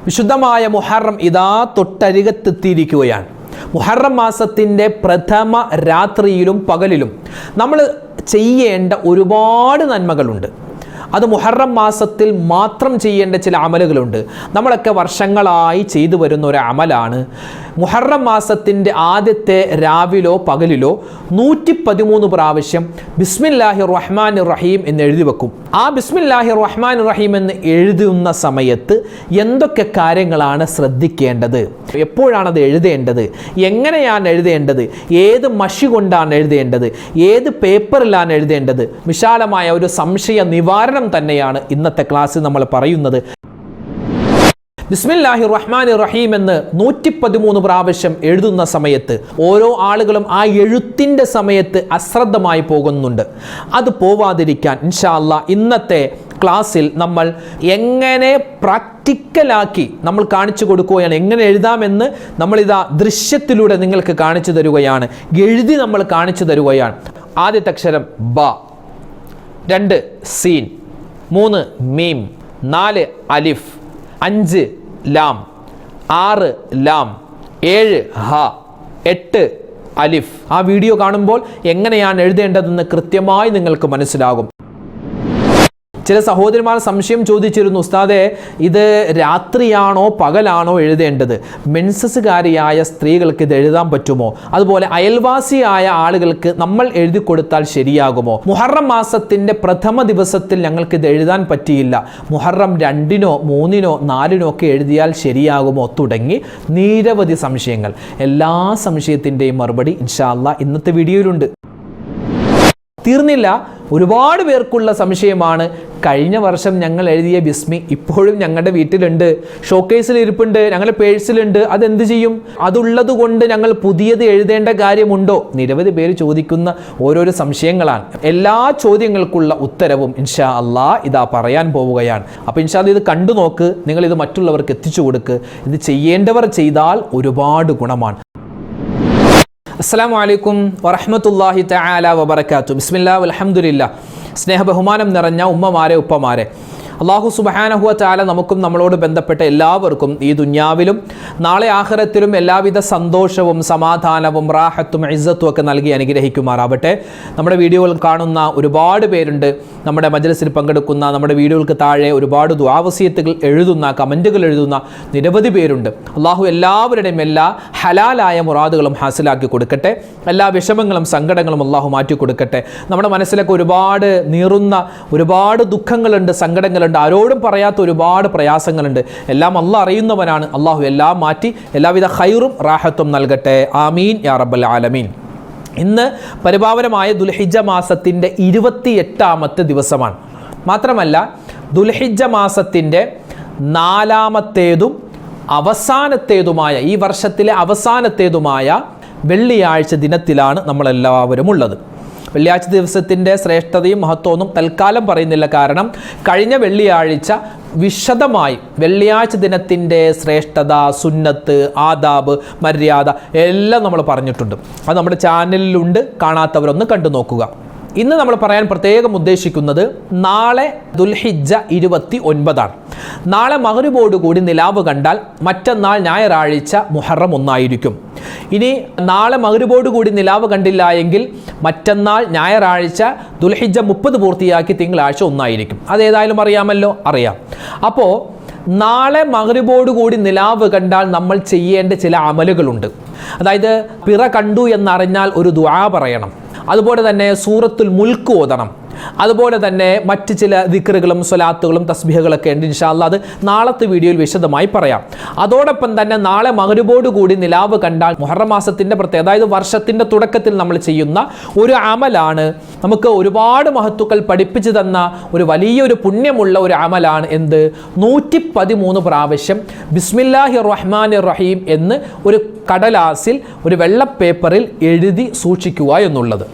വിശുദ്ധമായ മുഹറം ഇതാ തൊട്ടരികത്തെത്തിയിരിക്കുകയാണ്. മുഹറം മാസത്തിൻ്റെ പ്രഥമ രാത്രിയിലും പകലിലും നമ്മൾ ചെയ്യേണ്ട ഒരുപാട് നന്മകളുണ്ട്. അത് മുഹറം മാസത്തിൽ മാത്രം ചെയ്യേണ്ട ചില അമലുകളുണ്ട്. നമ്മളൊക്കെ വർഷങ്ങളായി ചെയ്തു വരുന്ന ഒരു അമലാണ് മുഹറം മാസത്തിൻ്റെ ആദ്യത്തെ രാവിലോ പകലിലോ 113 പ്രാവശ്യം ബിസ്മില്ലാഹിർ റഹ്മാനിർ റഹീം എന്ന് എഴുതി വെക്കും. ആ ബിസ്മില്ലാഹിർ റഹ്മാനിർ റഹീം എന്ന് എഴുതുന്ന സമയത്ത് എന്തൊക്കെ കാര്യങ്ങളാണ് ശ്രദ്ധിക്കേണ്ടത്, എപ്പോഴാണത് എഴുതേണ്ടത്, എങ്ങനെയാണ് എഴുതേണ്ടത്, ഏത് മഷി കൊണ്ടാണ് എഴുതേണ്ടത്, ഏത് പേപ്പറിലാണ് എഴുതേണ്ടത്, വിശാലമായ ഒരു സംശയ നിവാരണം തന്നെയാണ് ഇന്നത്തെ ക്ലാസ്സിൽ നമ്മൾ പറയുന്നത്. ബിസ്മില്ലാഹിർ റഹ്മാനിർ റഹീം എന്ന് 113 പ്രാവശ്യം എഴുതുന്ന സമയത്ത് ഓരോ ആളുകളും ആ എഴുത്തിൻ്റെ സമയത്ത് അശ്രദ്ധമായി പോകുന്നുണ്ട്. അത് പോവാതിരിക്കാൻ ഇൻഷാ അല്ലാഹ് ഇന്നത്തെ ക്ലാസ്സിൽ നമ്മൾ എങ്ങനെ പ്രാക്ടിക്കലാക്കി നമ്മൾ കാണിച്ചു കൊടുക്കുകയാണ്. എങ്ങനെ എഴുതാമെന്ന് നമ്മളിതാ ദൃശ്യത്തിലൂടെ നിങ്ങൾക്ക് കാണിച്ചു തരുകയാണ്, എഴുതി നമ്മൾ കാണിച്ചു തരുകയാണ്. ആദ്യത്തെ അക്ഷരം ബ, 2 സീൻ, 3 മീം, 4 അലിഫ്, 5 ലാം, 6 ലാം, 7 ഹ, 8 അലിഫ്. ആ വീഡിയോ കാണുമ്പോൾ എങ്ങനെയാണ് എഴുതേണ്ടതെന്ന് കൃത്യമായി നിങ്ങൾക്ക് മനസ്സിലാകും. ചില സഹോദരിമാർ സംശയം ചോദിച്ചിരുന്നു, ഉസ്താദേ ഇത് രാത്രിയാണോ പകലാണോ എഴുതേണ്ടത്, മെൻസസ്സുകാരിയായ സ്ത്രീകൾക്ക് ഇത് എഴുതാൻ പറ്റുമോ, അതുപോലെ അയൽവാസിയായ ആളുകൾക്ക് നമ്മൾ എഴുതി കൊടുത്താൽ ശരിയാകുമോ, മുഹറം മാസത്തിൻ്റെ പ്രഥമ ദിവസത്തിൽ ഞങ്ങൾക്ക് ഇത് എഴുതാൻ പറ്റിയില്ല, മുഹറം 2-നോ 3-നോ 4-നോ ഒക്കെ എഴുതിയാൽ ശരിയാകുമോ, തുടങ്ങി നിരവധി സംശയങ്ങൾ. എല്ലാ സംശയത്തിൻ്റെയും മറുപടി ഇൻഷാ അല്ലാഹ് ഇന്നത്തെ വീഡിയോയിലുണ്ട്. തീർന്നില്ല, ഒരുപാട് പേർക്കുള്ള സംശയമാണ്, കഴിഞ്ഞ വർഷം ഞങ്ങൾ എഴുതിയ ബിസ്മി ഇപ്പോഴും ഞങ്ങളുടെ വീട്ടിലുണ്ട്, ഷോക്കേസിൽ ഇരിപ്പുണ്ട്, ഞങ്ങളുടെ പേഴ്സിലുണ്ട്, അതെന്ത് ചെയ്യും, അതുള്ളത് കൊണ്ട് ഞങ്ങൾ പുതിയത് എഴുതേണ്ട കാര്യമുണ്ടോ? നിരവധി പേര് ചോദിക്കുന്ന ഓരോരോ സംശയങ്ങളാണ്. എല്ലാ ചോദ്യങ്ങൾക്കുള്ള ഉത്തരവും ഇൻഷാ അല്ലാഹ് ഇതാ പറയാൻ പോവുകയാണ്. അപ്പോൾ ഇൻഷാ അല്ലാഹ് ഇത് കണ്ടു നോക്ക്, നിങ്ങളിത് മറ്റുള്ളവർക്ക് എത്തിച്ചു കൊടുക്ക്. ഇത് ചെയ്യേണ്ടവർ ചെയ്താൽ ഒരുപാട് ഗുണമാണ്. അസ്സലാമു അലൈക്കും വറഹ്മത്തുള്ളാഹി തആല വബറകാതുഹു. ബിസ്മില്ലാഹി വൽഹംദുലില്ലാഹ്. സ്നേഹ ബഹുമാനം നിറഞ്ഞ ഉമ്മമാരെ ഉപ്പമാരെ, അല്ലാഹു സുബ്ഹാനഹു വ തആല നമുക്കും നമ്മളോട് ബന്ധപ്പെട്ട എല്ലാവർക്കും ഈ ദുനിയാവിലും നാളെ ആഖിറത്തിലും എല്ലാവിധ സന്തോഷവും സമാധാനവും റാഹത്തും ഇസ്സത്തും ഒക്കെ നൽകി അനുഗ്രഹിക്കുമാറാവട്ടെ. നമ്മുടെ വീഡിയോകൾ കാണുന്ന ഒരുപാട് പേരുണ്ട്, നമ്മുടെ മജ്‌ലിസിൽ പങ്കെടുക്കുന്ന, നമ്മുടെ വീഡിയോകൾക്ക് താഴെ ഒരുപാട് ദുആ വസിയത്തുകൾ എഴുതുന്ന, കമൻറ്റുകൾ എഴുതുന്ന നിരവധി പേരുണ്ട്. അല്ലാഹു എല്ലാവരുടെയും എല്ലാ ഹലാലായ മുറാദുകളും ഹാസിലാക്കി കൊടുക്കട്ടെ. എല്ലാ വിഷമങ്ങളും സങ്കടങ്ങളും അല്ലാഹു മാറ്റി കൊടുക്കട്ടെ. നമ്മുടെ മനസ്സിലൊക്കെ ഒരുപാട് നീറുന്ന ഒരുപാട് ദുഃഖങ്ങളുണ്ട്, സങ്കടങ്ങളുണ്ട്, ആരോടും പറയാത്ത ഒരുപാട് പ്രയാസങ്ങളുണ്ട്. എല്ലാം അല്ലാഹ് അറിയുന്നവനാണ്. അല്ലാഹു എല്ലാം മാറ്റി എല്ലാവിധ ഖൈറും റാഹത്തും നൽകട്ടെ. ആമീൻ യാ റബ്ബൽ ആലമീൻ. ഇന്ന് പരിപാവനമായ ദുൽഹിജ്ജ മാസത്തിൻ്റെ 28ാമത്തെ ദിവസമാണ്. മാത്രമല്ല ദുൽഹിജ്ജ മാസത്തിൻ്റെ 4ാമത്തേതും അവസാനത്തേതുമായ, ഈ വർഷത്തിലെ അവസാനത്തേതുമായ വെള്ളിയാഴ്ച ദിനത്തിലാണ് നമ്മളെല്ലാവരും ഉള്ളത്. വെള്ളിയാഴ്ച ദിവസത്തിൻ്റെ ശ്രേഷ്ഠതയും മഹത്വമൊന്നും തൽക്കാലം പറയുന്നില്ല, കാരണം കഴിഞ്ഞ വെള്ളിയാഴ്ച വിശദമായി വെള്ളിയാഴ്ച ദിനത്തിൻ്റെ ശ്രേഷ്ഠത, സുന്നത്ത്, ആദാബ്, മര്യാദ എല്ലാം നമ്മൾ പറഞ്ഞിട്ടുണ്ട്. അത് നമ്മുടെ ചാനലിലുണ്ട്, കാണാത്തവരൊന്ന് കണ്ടു നോക്കുക. ഇന്ന് നമ്മൾ പറയാൻ പ്രത്യേകം ഉദ്ദേശിക്കുന്നത് നാളെ ദുൽഹിജ്ജ 29 നാളെ മഗ്‌രിബോടുകൂടി നിലാവ് കണ്ടാൽ മറ്റന്നാൾ ഞായറാഴ്ച മുഹറം 1 ഇനി നാളെ മഗ്‌രിബോടുകൂടി നിലാവ് കണ്ടില്ല എങ്കിൽ മറ്റന്നാൾ ഞായറാഴ്ച ദുൽഹിജ്ജ 30 പൂർത്തിയാക്കി തിങ്കളാഴ്ച 1 അതേതായാലും അറിയാമല്ലോ, അറിയാം. അപ്പോൾ നാളെ മഗ്‌രിബോടുകൂടി നിലാവ് കണ്ടാൽ നമ്മൾ ചെയ്യേണ്ട ചില അമലുകളുണ്ട്. അതായത് പിറ കണ്ടു എന്നറിഞ്ഞാൽ ഒരു ദുആ പറയണം, അതുപോലെ തന്നെ സൂറത്തുൽ മുൽക്ക് ഓതണം, അതുപോലെ തന്നെ മറ്റ് ചില ദിക്റുകളും സ്വലാത്തുകളും തസ്ബീഹുകളൊക്കെ ഉണ്ട്. ഇൻഷാ അല്ലാഹ് അത് നാളത്തെ വീഡിയോയിൽ വിശദമായി പറയാം. അതോടൊപ്പം തന്നെ നാളെ മഗ്‌രിബോട് കൂടി നിലാവ് കണ്ടാൽ മുഹറം മാസത്തിൻ്റെ പ്രത്യേകത, അതായത് വർഷത്തിൻ്റെ തുടക്കത്തിൽ നമ്മൾ ചെയ്യുന്ന ഒരു അമലാണ്, നമുക്ക് ഒരുപാട് മഹത്തുക്കൾ പഠിപ്പിച്ചു തന്ന ഒരു വലിയൊരു പുണ്യമുള്ള ഒരു അമലാണ്. എന്ത്? 113 പ്രാവശ്യം ബിസ്മില്ലാഹിർ റഹ്മാനിർ റഹീം എന്ന് ഒരു കടലാസിൽ, ഒരു വെള്ള പേപ്പറിൽ എഴുതി സൂക്ഷിക്കുക എന്നുള്ളത്.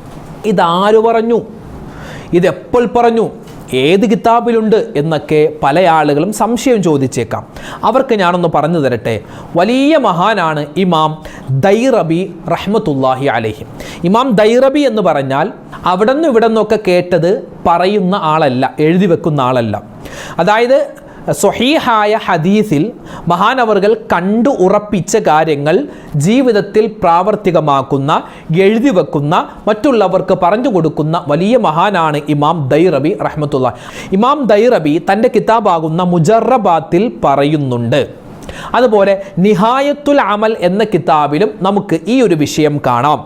ഇതാര് പറഞ്ഞു? ഇതെപ്പോൾ പറഞ്ഞു? ഏത് കിതാബിലുണ്ട് എന്നൊക്കെ പല ആളുകളും സംശയം ചോദിച്ചേക്കാം. അവർക്ക് ഞാനൊന്ന് പറഞ്ഞു തരട്ടെ. വലിയ മഹാനാണ് ഇമാം ദൈറബി റഹ്മത്തുള്ളാഹി അലൈഹി. ഇമാം ദൈറബി എന്ന് പറഞ്ഞാൽ അവിടെ നിന്നും ഇവിടെ നിന്നൊക്കെ കേട്ടത് പറയുന്ന ആളല്ല, എഴുതി വെക്കുന്ന ആളല്ല. അതായത് സ്വഹീഹായ ഹദീസിൽ മഹാനവറുകൾ കണ്ടു ഉറപ്പിച്ച കാര്യങ്ങൾ ജീവിതത്തിൽ പ്രാവർത്തികമാക്കുന്ന, എഴുതി വെക്കുന്ന, മറ്റുള്ളവർക്ക് പറഞ്ഞു കൊടുക്കുന്ന വലിയ മഹാനാണ് ഇമാം ദൈറബി റഹ്മത്തുള്ളാഹി. ഇമാം ദൈറബി തൻ്റെ കിതാബാകുന്ന മുജറബാത്തിൽ പറയുന്നുണ്ട്. അതുപോലെ നിഹായത്തുൽ അമൽ എന്ന കിതാബിലും നമുക്ക് ഈ ഒരു വിഷയം കാണാം.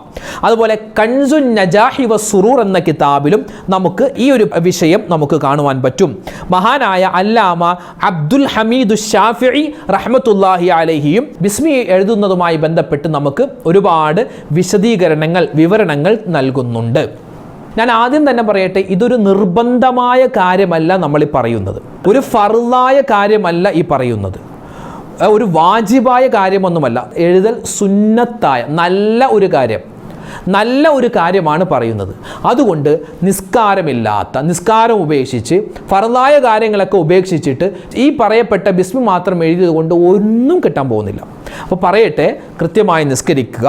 അതുപോലെ കൻസുൻ നജാഹി വസ്സുറൂർ എന്ന കിതാബിലും നമുക്ക് ഈ ഒരു വിഷയം നമുക്ക് കാണുവാൻ പറ്റും. മഹാനായ അല്ലാമ അബ്ദുൽ ഹമീദ് ഷാഫിഈ റഹ്മത്തുള്ളാഹി അലൈഹിയും ബിസ്മി എഴുതുന്നതുമായി ബന്ധപ്പെട്ട് നമുക്ക് ഒരുപാട് വിശദീകരണങ്ങൾ, വിവരണങ്ങൾ നൽകുന്നുണ്ട്. ഞാൻ ആദ്യം തന്നെ പറയട്ടെ, ഇതൊരു നിർബന്ധമായ കാര്യമല്ല നമ്മൾ ഈ പറയുന്നത്, ഒരു ഫർളായ കാര്യമല്ല ഈ പറയുന്നത്, ഒരു വാജിബായ കാര്യമൊന്നുമല്ല. എഴുതൽ സുന്നത്തായ നല്ല ഒരു കാര്യമാണ് പറയുന്നത്. അതുകൊണ്ട് നിസ്കാരം ഉപേക്ഷിച്ച് ഫർളായ കാര്യങ്ങളൊക്കെ ഉപേക്ഷിച്ചിട്ട് ഈ പറയപ്പെട്ട ബിസ്മി മാത്രം എഴുതിയത് കൊണ്ട് ഒന്നും കിട്ടാൻ പോകുന്നില്ല. അപ്പോൾ പറയട്ടെ, കൃത്യമായി നിസ്കരിക്കുക,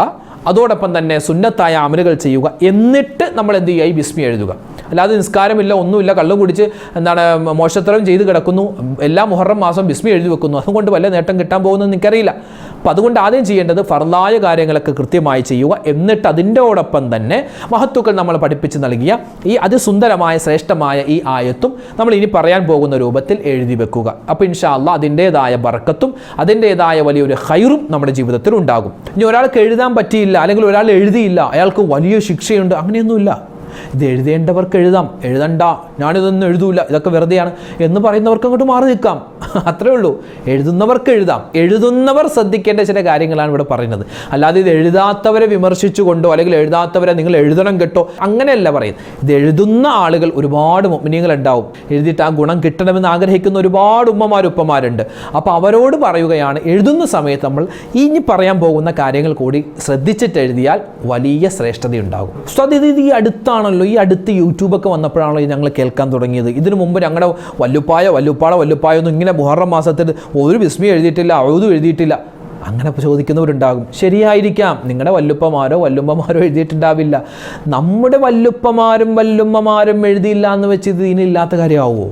അതോടൊപ്പം തന്നെ സുന്നത്തായ അമലുകൾ ചെയ്യുക, എന്നിട്ട് നമ്മൾ എന്ത് ചെയ്യുക, ഈ ബിസ്മി എഴുതുക. അല്ലാതെ നിസ്കാരമില്ല, ഒന്നുമില്ല, കള്ളും കുടിച്ച് മോശത്തരം ചെയ്ത് കിടക്കുന്നു, എല്ലാ മുഹറം മാസം ബിസ്മി എഴുതി വെക്കുന്നു, അതുകൊണ്ട് വല്ല നേട്ടം കിട്ടാൻ പോകുന്നതെന്ന് എനിക്കറിയില്ല. അപ്പോൾ അതുകൊണ്ട് ആദ്യം ചെയ്യേണ്ടത് ഫർളായ കാര്യങ്ങളൊക്കെ കൃത്യമായി ചെയ്യുക, എന്നിട്ട് അതിൻ്റെയോടൊപ്പം തന്നെ മഹത്തുക്കൾ നമ്മൾ പഠിപ്പിച്ച് നൽകിയ ഈ അതിസുന്ദരമായ ശ്രേഷ്ഠമായ ഈ ആയത്തും നമ്മൾ ഇനി പറയാൻ പോകുന്ന രൂപത്തിൽ എഴുതി വെക്കുക. അപ്പോൾ ഇൻഷാ അല്ലാഹ് അതിൻ്റേതായ ബർക്കത്തും അതിൻ്റേതായ വലിയൊരു ഖൈറും നമ്മുടെ ജീവിതത്തിൽ ഉണ്ടാകും. ഇനി ഒരാൾക്ക് എഴുതാൻ പറ്റിയില്ല, അല്ലെങ്കിൽ ഒരാൾ എഴുതിയില്ല, അയാൾക്ക് വലിയ ശിക്ഷയുണ്ട്, അങ്ങനെയൊന്നുമില്ല. ഇത് എഴുതേണ്ടവർക്ക് എഴുതാം, എഴുതണ്ട ഞാനിതൊന്നും എഴുതൂല, ഇതൊക്കെ വെറുതെയാണ് എന്ന് പറയുന്നവർക്ക് അങ്ങോട്ട് മാറി നിൽക്കാം, അത്രേ ഉള്ളൂ. എഴുതുന്നവർക്ക് എഴുതാം. എഴുതുന്നവർ ശ്രദ്ധിക്കേണ്ട ചില കാര്യങ്ങളാണ് ഇവിടെ പറയുന്നത്. അല്ലാതെ ഇത് എഴുതാത്തവരെ വിമർശിച്ചുകൊണ്ടോ അല്ലെങ്കിൽ എഴുതാത്തവരെ നിങ്ങൾ എഴുതണം കേട്ടോ അങ്ങനെയല്ല പറയുന്നത്. ഇത് എഴുതുന്ന ആളുകൾ ഒരുപാട് മുഅ്മിനീങ്ങൾ ഉണ്ടാവും, എഴുതിയിട്ട് ആ ഗുണം കിട്ടണമെന്ന് ആഗ്രഹിക്കുന്ന ഒരുപാട് ഉപ്പമാരുണ്ട്. അപ്പോൾ അവരോട് പറയുകയാണ്, എഴുതുന്ന സമയത്ത് നമ്മൾ ഇനി പറയാൻ പോകുന്ന കാര്യങ്ങൾ കൂടി ശ്രദ്ധിച്ചിട്ട് എഴുതിയാൽ വലിയ ശ്രേഷ്ഠതയുണ്ടാകും. ഇത് ഈ അടുത്താണല്ലോ, ഈ അടുത്ത് യൂട്യൂബൊക്കെ വന്നപ്പോഴാണല്ലോ ഞങ്ങൾ കേൾക്കാൻ തുടങ്ങിയത്. ഇതിനു മുമ്പ് ഞങ്ങളുടെ വല്ലുപ്പായോ ഒന്നും ഇങ്ങനെ മുഹറം മാസത്തിൽ ഒരു ബിസ്മി എഴുതിയിട്ടില്ല, ഔദു എഴുതിയിട്ടില്ല, അങ്ങനെ ചോദിക്കുന്നവരുണ്ടാകും. ശരിയായിരിക്കാം, നിങ്ങളുടെ വല്ലുപ്പമാരോ എഴുതിയിട്ടുണ്ടാവില്ല. നമ്മുടെ വല്ലുപ്പമാരും എഴുതിയില്ല എന്ന് വെച്ച് ഇത് ഇതിനില്ലാത്ത കാര്യമാവുമോ?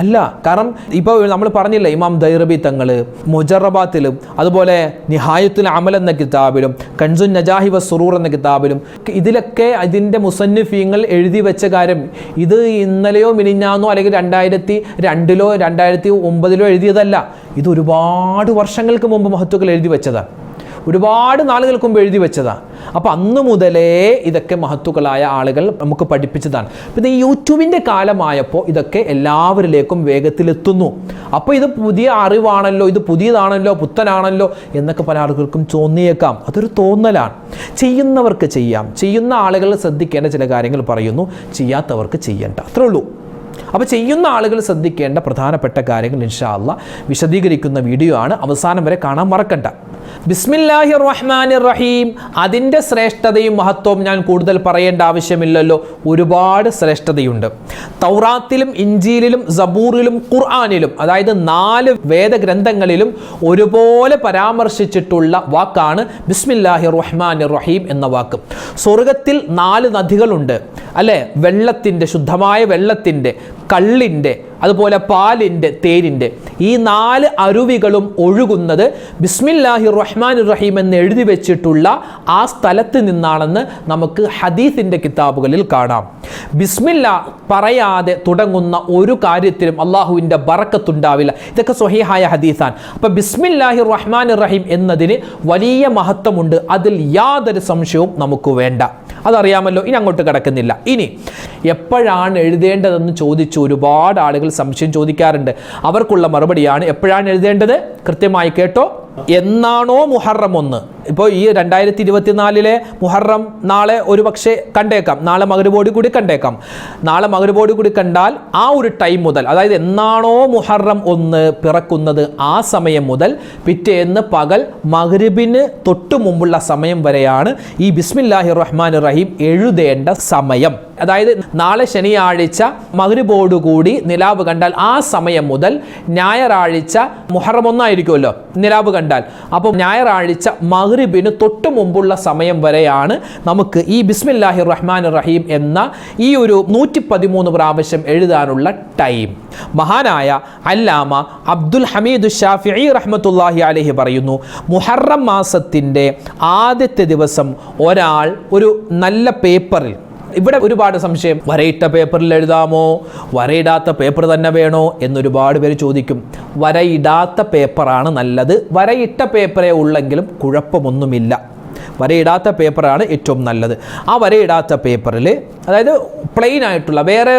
അല്ല. കാരണം ഇപ്പോൾ നമ്മൾ പറഞ്ഞില്ല, ഇമാം ദൈറബി തങ്ങൾ മുജറബാത്തിലും അതുപോലെ നിഹായത്തുൽ അമൽ എന്ന കിതാബിലും കൻസുൻ നജാഹി വസ്സുറൂർ എന്ന കിതാബിലും ഇതിലൊക്കെ അതിൻ്റെ മുസന്നിഫീങ്ങൾ എഴുതി വെച്ച കാര്യം ഇത് ഇന്നലെയോ മിനിഞ്ഞാന്നോ അല്ലെങ്കിൽ 2002 2009 എഴുതിയതല്ല. ഇത് ഒരുപാട് വർഷങ്ങൾക്ക് മുമ്പ് മഹത്തുക്കൾ എഴുതി വെച്ചതാണ്, ഒരുപാട് നാളുകൾക്ക് മുമ്പ് എഴുതി വെച്ചതാണ്. അപ്പോൾ അന്ന് മുതലേ ഇതൊക്കെ മഹത്തുക്കളായ ആളുകൾ നമുക്ക് പഠിപ്പിച്ചതാണ്. പിന്നെ ഈ യൂട്യൂബിൻ്റെ കാലമായപ്പോൾ ഇതൊക്കെ എല്ലാവരിലേക്കും വേഗത്തിലെത്തുന്നു. അപ്പോൾ ഇത് പുതിയ അറിവാണല്ലോ, ഇത് പുതിയതാണല്ലോ, പുത്തനാണല്ലോ എന്നൊക്കെ പല ആളുകൾക്കും തോന്നിയേക്കാം. അതൊരു തോന്നലാണ്. ചെയ്യുന്നവർക്ക് ചെയ്യാം, ചെയ്യുന്ന ആളുകൾ ശ്രദ്ധിക്കേണ്ട ചില കാര്യങ്ങൾ പറയുന്നു, ചെയ്യാത്തവർക്ക് ചെയ്യണ്ട, അത്രേ ഉള്ളൂ. അപ്പോൾ ചെയ്യുന്ന ആളുകൾ ശ്രദ്ധിക്കേണ്ട പ്രധാനപ്പെട്ട കാര്യങ്ങൾ ഇൻഷാ അല്ലാഹ് വിശദീകരിക്കുന്ന വീഡിയോ ആണ്, അവസാനം വരെ കാണാൻ മറക്കണ്ട. ബിസ്മില്ലാഹിർ റഹ്മാനിർ റഹീം. അതിൻ്റെ ശ്രേഷ്ഠതയും മഹത്വവും ഞാൻ കൂടുതൽ പറയേണ്ട ആവശ്യമില്ലല്ലോ, ഒരുപാട് ശ്രേഷ്ഠതയുണ്ട്. തൗറാത്തിലും ഇഞ്ചീലിലും സബൂറിലും ഖുർആനിലും, അതായത് 4 വേദഗ്രന്ഥങ്ങളിലും ഒരുപോലെ പരാമർശിച്ചിട്ടുള്ള വാക്കാണ് ബിസ്മില്ലാഹിർ റഹ്മാനിർ റഹീം എന്ന വാക്ക്. സ്വർഗത്തിൽ 4 നദികളുണ്ട് അല്ലേ? വെള്ളത്തിൻ്റെ, ശുദ്ധമായ വെള്ളത്തിൻ്റെ, കള്ളിൻ്റെ, അതുപോലെ പാലിൻ്റെ, തേനിൻ്റെ, ഈ 4 അരുവികളും ഒഴുകുന്നത് ബിസ്മില്ലാഹിർ റഹ്മാനിർ റഹീം എന്ന് എഴുതി വെച്ചിട്ടുള്ള ആ സ്ഥലത്ത് നിന്നാണെന്ന് നമുക്ക് ഹദീസിൻ്റെ കിതാബുകളിൽ കാണാം. ബിസ്മില്ല പറയാതെ തുടങ്ങുന്ന ഒരു കാര്യത്തിലും അള്ളാഹുവിൻ്റെ ബറക്കത്തുണ്ടാവില്ല. ഇതൊക്കെ സ്വഹീഹായ ഹദീസാണ്. അപ്പോൾ ബിസ്മില്ലാഹിർ റഹ്മാനിർ റഹീം എന്നതിന് വലിയ മഹത്വമുണ്ട്, അതിൽ യാതൊരു സംശയവും നമുക്ക് വേണ്ട. അതറിയാമല്ലോ, ഇനി അങ്ങോട്ട് കിടക്കുന്നില്ല. ഇനി എപ്പോഴാണ് എഴുതേണ്ടതെന്ന് ചോദിച്ച് ഒരുപാട് ആളുകൾ സംശയം ചോദിക്കാറുണ്ട്. അവർക്കുള്ള മറുപടിയാണ്, എപ്പോഴാണ് എഴുതേണ്ടത് കൃത്യമായി കേട്ടോ. എന്നാണോ മുഹറം 1, ഇപ്പോൾ ഈ 2024 മുഹറം നാളെ ഒരു പക്ഷേ കണ്ടേക്കാം, നാളെ മഗ്‌രിബോട് കൂടി കണ്ടേക്കാം. നാളെ മഗ്‌രിബോട് കൂടി കണ്ടാൽ ആ ഒരു ടൈം മുതൽ, അതായത് എന്നാണോ മുഹറം 1 പിറക്കുന്നത് ആ സമയം മുതൽ പിറ്റേന്ന് പകൽ മഗ്‌രിബിന് തൊട്ട് മുമ്പുള്ള സമയം വരെയാണ് ഈ ബിസ്മില്ലാഹിർ റഹ്മാനിർ റഹീം എഴുതേണ്ട സമയം. അതായത് നാളെ ശനിയാഴ്ച മഗ്‌രിബോടുകൂടി നിലാവ് കണ്ടാൽ ആ സമയം മുതൽ ഞായറാഴ്ച മുഹറം 1 ആയിരിക്കുമല്ലോ നിലാവ് കണ്ടാൽ, അപ്പോൾ ഞായറാഴ്ച മഗ്രിബിന് തൊട്ട് മുമ്പുള്ള സമയം വരെയാണ് നമുക്ക് ഈ ബിസ്മില്ലാഹിർ റഹ്മാനിർ റഹീം എന്ന ഈ ഒരു 113 പ്രാവശ്യം എഴുതാനുള്ള ടൈം. മഹാനായ അല്ലാമ അബ്ദുൽ ഹമീദ് ഷാഫിഈ റഹ്മത്തുള്ളാഹി അലൈഹി പറയുന്നു, മുഹറം മാസത്തിൻ്റെ ആദ്യത്തെ ദിവസം ഒരാൾ ഒരു നല്ല പേപ്പറിൽ, ഇവിടെ ഒരുപാട് സംശയം, വരയിട്ട പേപ്പറിൽ എഴുതാമോ, വരയിടാത്ത പേപ്പർ തന്നെ വേണോ എന്നൊരുപാട് പേര് ചോദിക്കും. വരയിടാത്ത പേപ്പറാണ് നല്ലത്. വരയിട്ട പേപ്പറേ ഉള്ളെങ്കിലും കുഴപ്പമൊന്നുമില്ല. വരയിടാത്ത പേപ്പറാണ് ഏറ്റവും നല്ലത്. ആ വരയിടാത്ത പേപ്പറിൽ, അതായത് പ്ലെയിൻ ആയിട്ടുള്ള വേറെ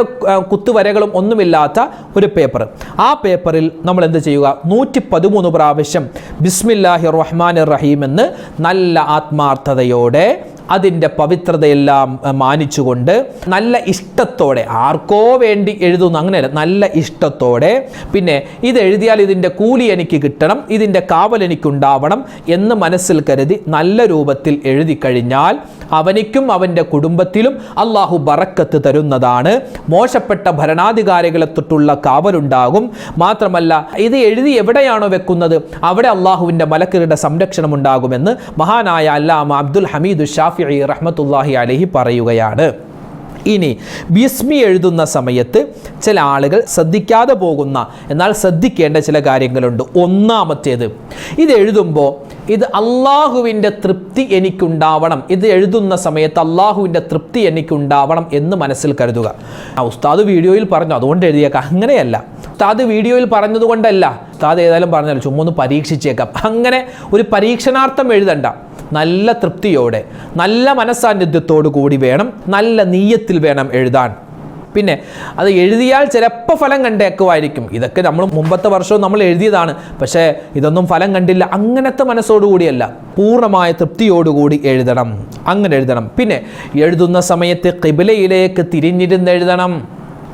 കുത്തുവരകളും ഒന്നുമില്ലാത്ത ഒരു പേപ്പർ, ആ പേപ്പറിൽ നമ്മൾ എന്ത് ചെയ്യുക, 113 പ്രാവശ്യം ബിസ്മില്ലാഹിർ റഹ്മാനിർ റഹീം എന്ന് നല്ല ആത്മാർത്ഥതയോടെ അതിൻ്റെ പവിത്രതയെല്ലാം മാനിച്ചുകൊണ്ട് നല്ല ഇഷ്ടത്തോടെ, ആർക്കോ വേണ്ടി എഴുതുന്നു അങ്ങനെയല്ല, നല്ല ഇഷ്ടത്തോടെ, പിന്നെ ഇത് എഴുതിയാൽ ഇതിൻ്റെ കൂലി എനിക്ക് കിട്ടണം, ഇതിൻ്റെ കാവൽ എനിക്കുണ്ടാവണം എന്ന് മനസ്സിൽ കരുതി നല്ല രൂപത്തിൽ എഴുതി കഴിഞ്ഞാൽ അവനിക്കും അവൻ്റെ കുടുംബത്തിലും അള്ളാഹു ബറക്കത്ത് തരുന്നതാണ്. മോശപ്പെട്ട ഭരണാധികാരികളെ തൊട്ടുള്ള കാവലുണ്ടാകും. മാത്രമല്ല ഇത് എഴുതി എവിടെയാണോ വെക്കുന്നത് അവിടെ അള്ളാഹുവിൻ്റെ മലക്കുകളുടെ സംരക്ഷണം ഉണ്ടാകുമെന്ന് മഹാനായ അല്ലാമ അബ്ദുൽ ഹമീദ് ഷാഫിഈ റഹ്മത്തുള്ളാഹി അലൈഹി പറയുകയാണ്. ഇനി ബിസ്മി എഴുതുന്ന സമയത്ത് ചില ആളുകൾ ശ്രദ്ധിക്കാതെ പോകുന്ന, എന്നാൽ ശ്രദ്ധിക്കേണ്ട ചില കാര്യങ്ങളുണ്ട്. ഒന്നാമത്തേത്, ഇത് എഴുതുമ്പോൾ ഇത് അള്ളാഹുവിൻ്റെ തൃപ്തി എനിക്കുണ്ടാവണം, ഇത് എഴുതുന്ന സമയത്ത് അള്ളാഹുവിൻ്റെ തൃപ്തി എനിക്കുണ്ടാവണം എന്ന് മനസ്സിൽ കരുതുക. ഉസ്താദ് വീഡിയോയിൽ പറഞ്ഞു അതുകൊണ്ട് എഴുതിയേക്കാം, അങ്ങനെയല്ല. ഉസ്താദ് വീഡിയോയിൽ പറഞ്ഞതുകൊണ്ടല്ല, ഉസ്താദ് ഏതായാലും പറഞ്ഞാൽ ചുമ്മാ ഒന്ന് പരീക്ഷിച്ചേക്കാം, അങ്ങനെ ഒരു പരീക്ഷണാർത്ഥം എഴുതണ്ട. നല്ല തൃപ്തിയോടെ, നല്ല മനസ്സാന്നിധ്യത്തോടു കൂടി വേണം, നല്ല നീയത്തിൽ വേണം എഴുതാൻ. പിന്നെ അത് എഴുതിയാൽ ചിലപ്പോൾ ഫലം കണ്ടേക്കുമായിരിക്കും. ഇതൊക്കെ നമ്മൾ മുമ്പത്തെ വർഷവും നമ്മൾ എഴുതിയതാണ്, പക്ഷേ ഇതൊന്നും ഫലം കണ്ടില്ല. അങ്ങനത്തെ മനസ്സോടുകൂടിയല്ല, പൂർണ്ണമായ തൃപ്തിയോടുകൂടി എഴുതണം, അങ്ങനെ എഴുതണം. പിന്നെ എഴുതുന്ന സമയത്ത് ഖിബ്ലയിലേക്ക് തിരിഞ്ഞിരുന്ന് എഴുതണം,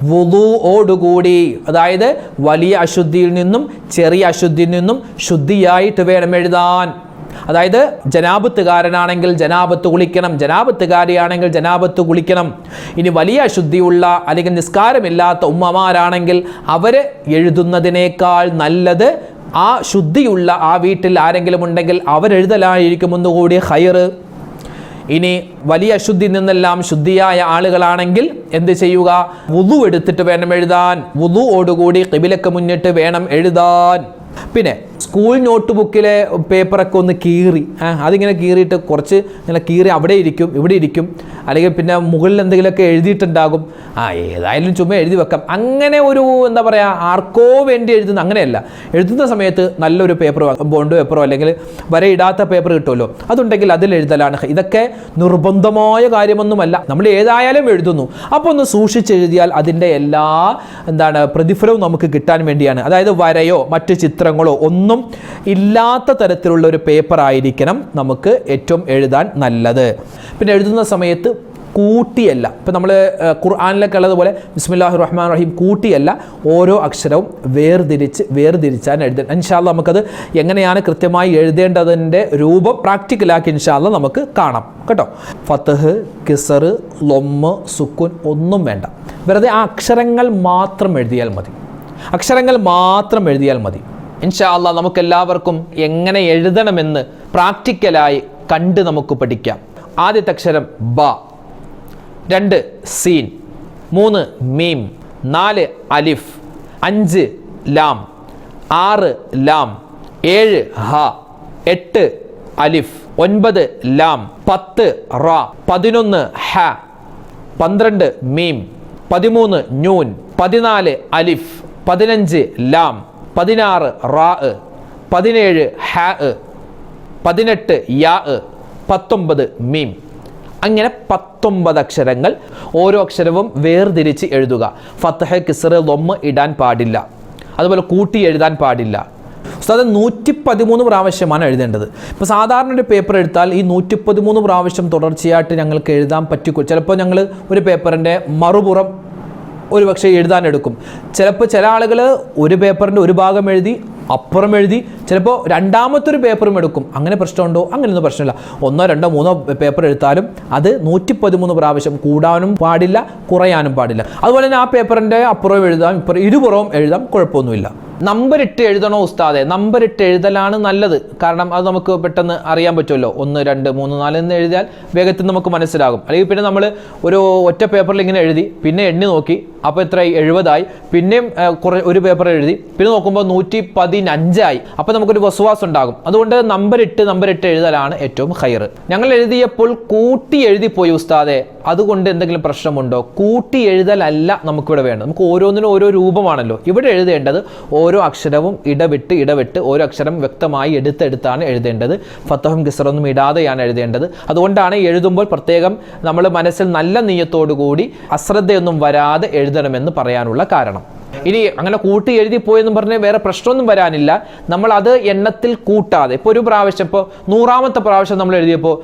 വുളൂഓടുകൂടി, അതായത് വലിയ അശുദ്ധിയിൽ നിന്നും ചെറിയ അശുദ്ധിയിൽ നിന്നും ശുദ്ധിയായിട്ട് വേണം എഴുതാൻ. അതായത് ജനാബത്തുകാരനാണെങ്കിൽ ജനാബത്ത് കുളിക്കണം, ജനാബത്തുകാരിയാണെങ്കിൽ ജനാബത്ത് കുളിക്കണം. ഇനി വലിയ അശുദ്ധിയുള്ള അല്ലെങ്കിൽ നിസ്കാരമില്ലാത്ത ഉമ്മമാരാണെങ്കിൽ അവർ എഴുതുന്നതിനേക്കാൾ നല്ലത് ആ ശുദ്ധിയുള്ള ആ വീട്ടിൽ ആരെങ്കിലും ഉണ്ടെങ്കിൽ അവരെഴുതലായിരിക്കും ഒന്നുകൂടി ഖൈറ്. ഇനി വലിയ അശുദ്ധി നിന്നെല്ലാം ശുദ്ധിയായ ആളുകളാണെങ്കിൽ എന്ത് ചെയ്യുക, വുളു എടുത്തിട്ട് വേണം എഴുതാൻ, വുളുഓടുകൂടി ഖിബ്ലക്ക് മുന്നിട്ട് വേണം എഴുതാൻ. പിന്നെ സ്കൂൾ നോട്ട് ബുക്കിലെ പേപ്പറൊക്കെ ഒന്ന് കീറി, അതിങ്ങനെ കീറിയിട്ട് കുറച്ച് ഇങ്ങനെ കീറി അവിടെ ഇരിക്കും ഇവിടെ ഇരിക്കും, അല്ലെങ്കിൽ പിന്നെ മുകളിൽ എന്തെങ്കിലുമൊക്കെ എഴുതിയിട്ടുണ്ടാകും, ഏതായാലും ചുമ്മാ എഴുതി വെക്കാം. അങ്ങനെ ഒരു എന്താ പറയുക, ആർക്കോ വേണ്ടി എഴുതുന്ന, അങ്ങനെയല്ല. എഴുതുന്ന സമയത്ത് നല്ലൊരു പേപ്പർ, ബോണ്ട് പേപ്പറോ അല്ലെങ്കിൽ വരയിടാത്ത പേപ്പർ കിട്ടുമല്ലോ, അതുണ്ടെങ്കിൽ അതിൽ എഴുതലാണ്. ഇതൊക്കെ നിർബന്ധമായ കാര്യമൊന്നുമല്ല, നമ്മൾ ഏതായാലും എഴുതുന്നു. അപ്പോൾ ഒന്ന് സൂക്ഷിച്ചെഴുതിയാൽ അതിൻ്റെ എല്ലാ പ്രതിഫലവും നമുക്ക് കിട്ടാൻ വേണ്ടിയാണ്. അതായത് വരയോ മറ്റ് ചിത്രങ്ങളോ ഒന്നും ഇല്ലാത്ത തരത്തിലുള്ള ഒരു പേപ്പർ ആയിരിക്കണം നമുക്ക് ഏറ്റവും എഴുതാൻ നല്ലത്. പിന്നെ എഴുതുന്ന സമയത്ത് കൂട്ടിയല്ല, ഇപ്പം നമ്മൾ ഖുർആനിലൊക്കെ ഉള്ളതുപോലെ ബിസ്മില്ലാഹിർ റഹ്മാൻ റഹീം കൂട്ടിയല്ല, ഓരോ അക്ഷരവും വേർതിരിച്ചാണ് എഴുതേണ്ടത്. ഇൻഷാ അല്ലാഹ് നമുക്കത് എങ്ങനെയാണ് കൃത്യമായി എഴുതേണ്ടതിൻ്റെ രൂപം പ്രാക്ടിക്കലാക്കി ഇൻഷാ അല്ലാഹ് നമുക്ക് കാണാം കേട്ടോ. ഫത്ഹ്, കിസർ, ലൊമ്മ്, സുക്കൂൻ ഒന്നും വേണ്ട, വെറുതെ ആ അക്ഷരങ്ങൾ മാത്രം എഴുതിയാൽ മതി, അക്ഷരങ്ങൾ മാത്രം എഴുതിയാൽ മതി. ഇൻഷാ അല്ലാഹ് നമുക്കെല്ലാവർക്കും എങ്ങനെ എഴുതണമെന്ന് പ്രാക്ടിക്കലായി കണ്ട് നമുക്ക് പഠിക്കാം. ആദ്യത്തെ അക്ഷരം ബ, 2 സീൻ, 3 മീം, 4 അലിഫ്, 5 ലാം, 6 ലാം, 7 ഹ, 8 അലിഫ്, 9 ലാം, 10 റ, 11 ഹ, 12 മീം, 13 നൂൻ, 14 അലിഫ്, 15 ലാം, 16 റാ, 17 ഹാ, 18 യാ, 19 മീം. അങ്ങനെ 19 അക്ഷരങ്ങൾ, ഓരോ അക്ഷരവും വേർതിരിച്ച് എഴുതുക. ഫത്ഹ, കിസ്ർ, ലൊമ്മ് ഇടാൻ പാടില്ല, അതുപോലെ കൂട്ടി എഴുതാൻ പാടില്ല. അത് 113 പ്രാവശ്യമാണ് എഴുതേണ്ടത്. ഇപ്പോൾ സാധാരണ ഒരു പേപ്പർ എടുത്താൽ ഈ 113 പ്രാവശ്യം തുടർച്ചയായിട്ട് ഞങ്ങൾക്ക് എഴുതാൻ പറ്റിക്കും. ചിലപ്പോൾ ഞങ്ങൾ ഒരു പേപ്പറിൻ്റെ മറുപുറം ഒരു പക്ഷേ എഴുതാനെടുക്കും. ചിലപ്പോൾ ചില ആളുകൾ ഒരു പേപ്പറിൻ്റെ ഒരു ഭാഗം എഴുതി അപ്പുറം എഴുതി, ചിലപ്പോൾ രണ്ടാമത്തൊരു പേപ്പറും എടുക്കും. അങ്ങനെ പ്രശ്നമുണ്ടോ? അങ്ങനെയൊന്നും പ്രശ്നമില്ല. 1, 2, 3 പേപ്പർ എടുത്താലും അത് 113 പ്രാവശ്യം കൂടാനും പാടില്ല, കുറയാനും പാടില്ല. അതുപോലെ തന്നെ ആ പേപ്പറിൻ്റെ അപ്പുറവും എഴുതാം, ഇരുപുറവും എഴുതാം, കുഴപ്പമൊന്നുമില്ല. നമ്പർ ഇട്ട് എഴുതണോ ഉസ്താദെ? നമ്പർ ഇട്ട് എഴുതലാണ് നല്ലത്. കാരണം അത് നമുക്ക് പെട്ടെന്ന് അറിയാൻ പറ്റുമല്ലോ. 1 2 3 4 എന്ന് എഴുതിയാൽ വേഗത്തിൽ നമുക്ക് മനസ്സിലാകും. അല്ലെങ്കിൽ പിന്നെ നമ്മൾ ഒരു ഒറ്റ പേപ്പറിൽ ഇങ്ങനെ എഴുതി പിന്നെ എണ്ണി നോക്കി, അപ്പോൾ എത്രയായി? 70 പിന്നെയും ഒരു പേപ്പർ എഴുതി പിന്നെ നോക്കുമ്പോൾ 115 അപ്പോൾ നമുക്കൊരു വസ്വാസം ഉണ്ടാകും. അതുകൊണ്ട് നമ്പർ ഇട്ട് എഴുതലാണ് ഏറ്റവും ഹൈർ. ഞങ്ങൾ എഴുതിയപ്പോൾ കൂട്ടി എഴുതിപ്പോയി ഉസ്താദെ, അതുകൊണ്ട് എന്തെങ്കിലും പ്രശ്നമുണ്ടോ? കൂട്ടി എഴുതലല്ല നമുക്കിവിടെ വേണ്ടത്. നമുക്ക് ഓരോന്നിനും ഓരോ രൂപമാണല്ലോ. ഇവിടെ എഴുതേണ്ടത് ഓരോ അക്ഷരവും ഇടവിട്ട് ഓരോ അക്ഷരം വ്യക്തമായി എടുത്താണ് എഴുതേണ്ടത്. ഫത്തഹും കിസ്റൊന്നും ഇടാതെയാണ് എഴുതേണ്ടത്. അതുകൊണ്ടാണ് എഴുതുമ്പോൾ പ്രത്യേകം നമ്മൾ മനസ്സിൽ നല്ല നിയ്യത്തോടു കൂടി അശ്രദ്ധയൊന്നും വരാതെ എഴുതണമെന്ന് പറയാനുള്ള കാരണം. ഇനി അങ്ങനെ കൂട്ടി എഴുതിപ്പോയെന്ന് പറഞ്ഞ് വേറെ പ്രശ്നമൊന്നും വരാനില്ല. നമ്മൾ അത് എണ്ണത്തിൽ കൂട്ടാതെ, ഇപ്പോൾ ഒരു പ്രാവശ്യം, ഇപ്പോൾ 100ാമത്തെ പ്രാവശ്യം നമ്മൾ എഴുതിയപ്പോൾ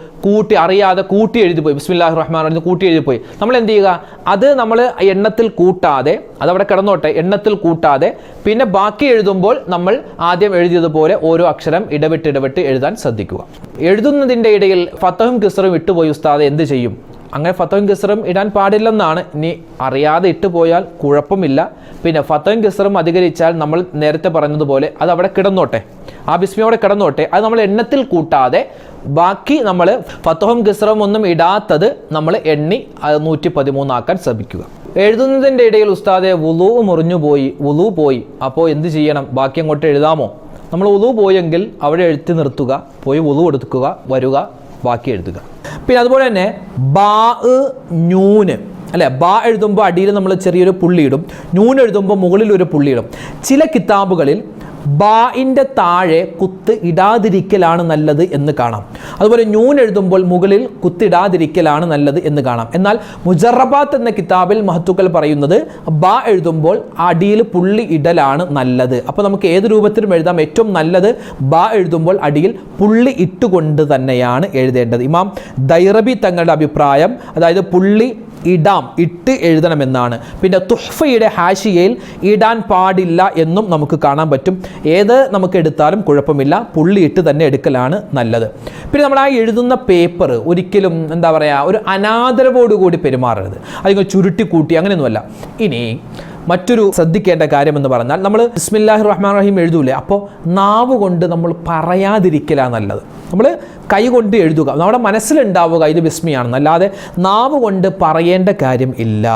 അറിയാതെ കൂട്ടി എഴുതിപ്പോയി, ബിസ്മില്ലാഹിർ റഹ്മാനിർ റഹീം കൂട്ടി എഴുതിപ്പോയി. നമ്മൾ എന്ത് ചെയ്യുക? അത് നമ്മൾ എണ്ണത്തിൽ കൂട്ടാതെ, അതവിടെ കിടന്നോട്ടെ, എണ്ണത്തിൽ കൂട്ടാതെ പിന്നെ ബാക്കി എഴുതുമ്പോൾ നമ്മൾ ആദ്യം എഴുതിയതുപോലെ ഓരോ അക്ഷരം ഇടവിട്ട് എഴുതാൻ ശ്രദ്ധിക്കുക. എഴുതുന്നതിൻ്റെ ഇടയിൽ ഫത്തഹും കിസ്റും വിട്ടുപോയി ഉസ്താദെ, എന്ത് ചെയ്യും? അങ്ങനെ ഫത്തഹും കിസ്റും ഇടാൻ പാടില്ലെന്നാണ്. ഇനി അറിയാതെ ഇട്ടുപോയാൽ കുഴപ്പമില്ല. പിന്നെ ഫത്തഹും കിസ്റും അധികരിച്ചാൽ നമ്മൾ നേരത്തെ പറഞ്ഞതുപോലെ അത് അവിടെ കിടന്നോട്ടെ, ആ ബിസ്മിയോടെ കിടന്നോട്ടെ. അത് നമ്മൾ എണ്ണത്തിൽ കൂട്ടാതെ ബാക്കി നമ്മൾ ഫത്തഹും കിസ്റും ഒന്നും ഇടാത്തത് നമ്മൾ എണ്ണി 113 ആക്കാൻ ശ്രമിക്കുക. എഴുതുന്നതിൻ്റെ ഇടയിൽ ഉസ്താദെ വുളൂ മുറിഞ്ഞു പോയി, അപ്പോൾ എന്ത് ചെയ്യണം? ബാക്കി അങ്ങോട്ട് എഴുതാമോ? നമ്മൾ വുളൂ പോയെങ്കിൽ അവിടെ എഴുത്തി നിർത്തുക, പോയി വുളൂ എടുക്കുക, വരിക, ബാക്കി എഴുതുക. പിന്നെ അതുപോലെ തന്നെ ബാ നൂന് അല്ലെ, ബാ എഴുതുമ്പോൾ അടിയിൽ നമ്മൾ ചെറിയൊരു പുള്ളിയിടും, നൂൻ എഴുതുമ്പോൾ മുകളിൽ ഒരു പുള്ളിയിടും. ചില കിതാബുകളിൽ ബാഇൻ്റെ താഴെ കുത്ത് ഇടാതിരിക്കലാണ് നല്ലത് എന്ന് കാണാം. അതുപോലെ നൂൻ എഴുതുമ്പോൾ മുകളിൽ കുത്തിടാതിരിക്കലാണ് നല്ലത് എന്ന് കാണാം. എന്നാൽ മുജറബാത്ത് എന്ന കിതാബിൽ മഹത്തുക്കൾ പറയുന്നത് ബാ എഴുതുമ്പോൾ അടിയിൽ പുള്ളി ഇടലാണ് നല്ലത്. അപ്പോൾ നമുക്ക് ഏത് രൂപത്തിലും എഴുതാം. ഏറ്റവും നല്ലത് ബാ എഴുതുമ്പോൾ അടിയിൽ പുള്ളി ഇട്ടുകൊണ്ട് തന്നെയാണ് എഴുതേണ്ടത്. ഇമാം ദൈറബി തങ്ങളുടെ അഭിപ്രായം, അതായത് പുള്ളി ഇട്ട് എഴുതണമെന്നാണ്. പിന്നെ തുഹ്ഫയുടെ ഹാഷിയയിൽ ഇടാൻ പാടില്ല എന്നും നമുക്ക് കാണാൻ പറ്റും. ഏത് നമുക്ക് എടുത്താലും കുഴപ്പമില്ല, പുള്ളി ഇട്ട് തന്നെ എടുക്കലാണ് നല്ലത്. പിന്നെ നമ്മൾ ആ എഴുതുന്ന പേപ്പർ ഒരിക്കലും എന്താ പറയുക, ഒരു അനാദരവോടുകൂടി പെരുമാറരുത്, അതിങ്ങനെ ചുരുട്ടി കൂട്ടി അങ്ങനെയൊന്നുമല്ല. ഇനി മറ്റൊരു ശ്രദ്ധിക്കേണ്ട കാര്യമെന്ന് പറഞ്ഞാൽ, നമ്മൾ ബിസ്മില്ലാഹിർ റഹ്മാനിർ റഹീം എഴുതൂലേ, അപ്പോൾ നാവ് കൊണ്ട് നമ്മൾ പറയാതിരിക്കലാണ് നല്ലത്. നമ്മൾ കൈ കൊണ്ട് എഴുതുക, നമ്മുടെ മനസ്സിലുണ്ടാവുക ഇത് ബിസ്മിയാണെന്ന്, അല്ലാതെ നാവ് കൊണ്ട് പറയേണ്ട കാര്യം ഇല്ല.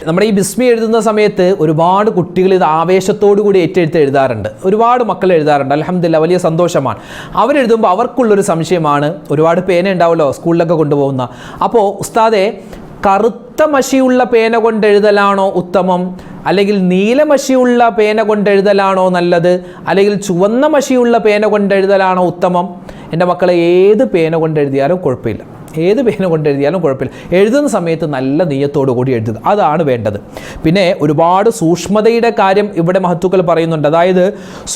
നമ്മുടെ ഈ ബിസ്മി എഴുതുന്ന സമയത്ത് ഒരുപാട് കുട്ടികൾ ഇത് ആവേശത്തോടു കൂടി എഴുതാറുണ്ട്. ഒരുപാട് മക്കൾ എഴുതാറുണ്ട്. അൽഹംദുലില്ലാഹ്, വലിയ സന്തോഷമാണ്. അവരെഴുതുമ്പോൾ അവർക്കുള്ളൊരു സംശയമാണ്, ഒരുപാട് പേന ഉണ്ടാവുമല്ലോ സ്കൂളിലൊക്കെ കൊണ്ടുപോകുന്ന. അപ്പോൾ ഉസ്താദെ, കറുത്ത മഷിയുള്ള പേന കൊണ്ട് എഴുതലാണോ ഉത്തമം, അല്ലെങ്കിൽ നീല മഷിയുള്ള പേന കൊണ്ട് എഴുതലാണോ നല്ലത്, അല്ലെങ്കിൽ ചുവന്ന മഷിയുള്ള പേന കൊണ്ട് എഴുതലാണോ ഉത്തമം? എൻ്റെ മക്കളെ, ഏത് പേന കൊണ്ട് എഴുതിയാലും കുഴപ്പമില്ല, എഴുതുന്ന സമയത്ത് നല്ല നിയ്യത്തോടു കൂടി എഴുതുക, അതാണ് വേണ്ടത്. പിന്നെ ഒരുപാട് സൂക്ഷ്മതയുടെ കാര്യം ഇവിടെ മഹത്തുക്കൾ പറയുന്നുണ്ട്. അതായത്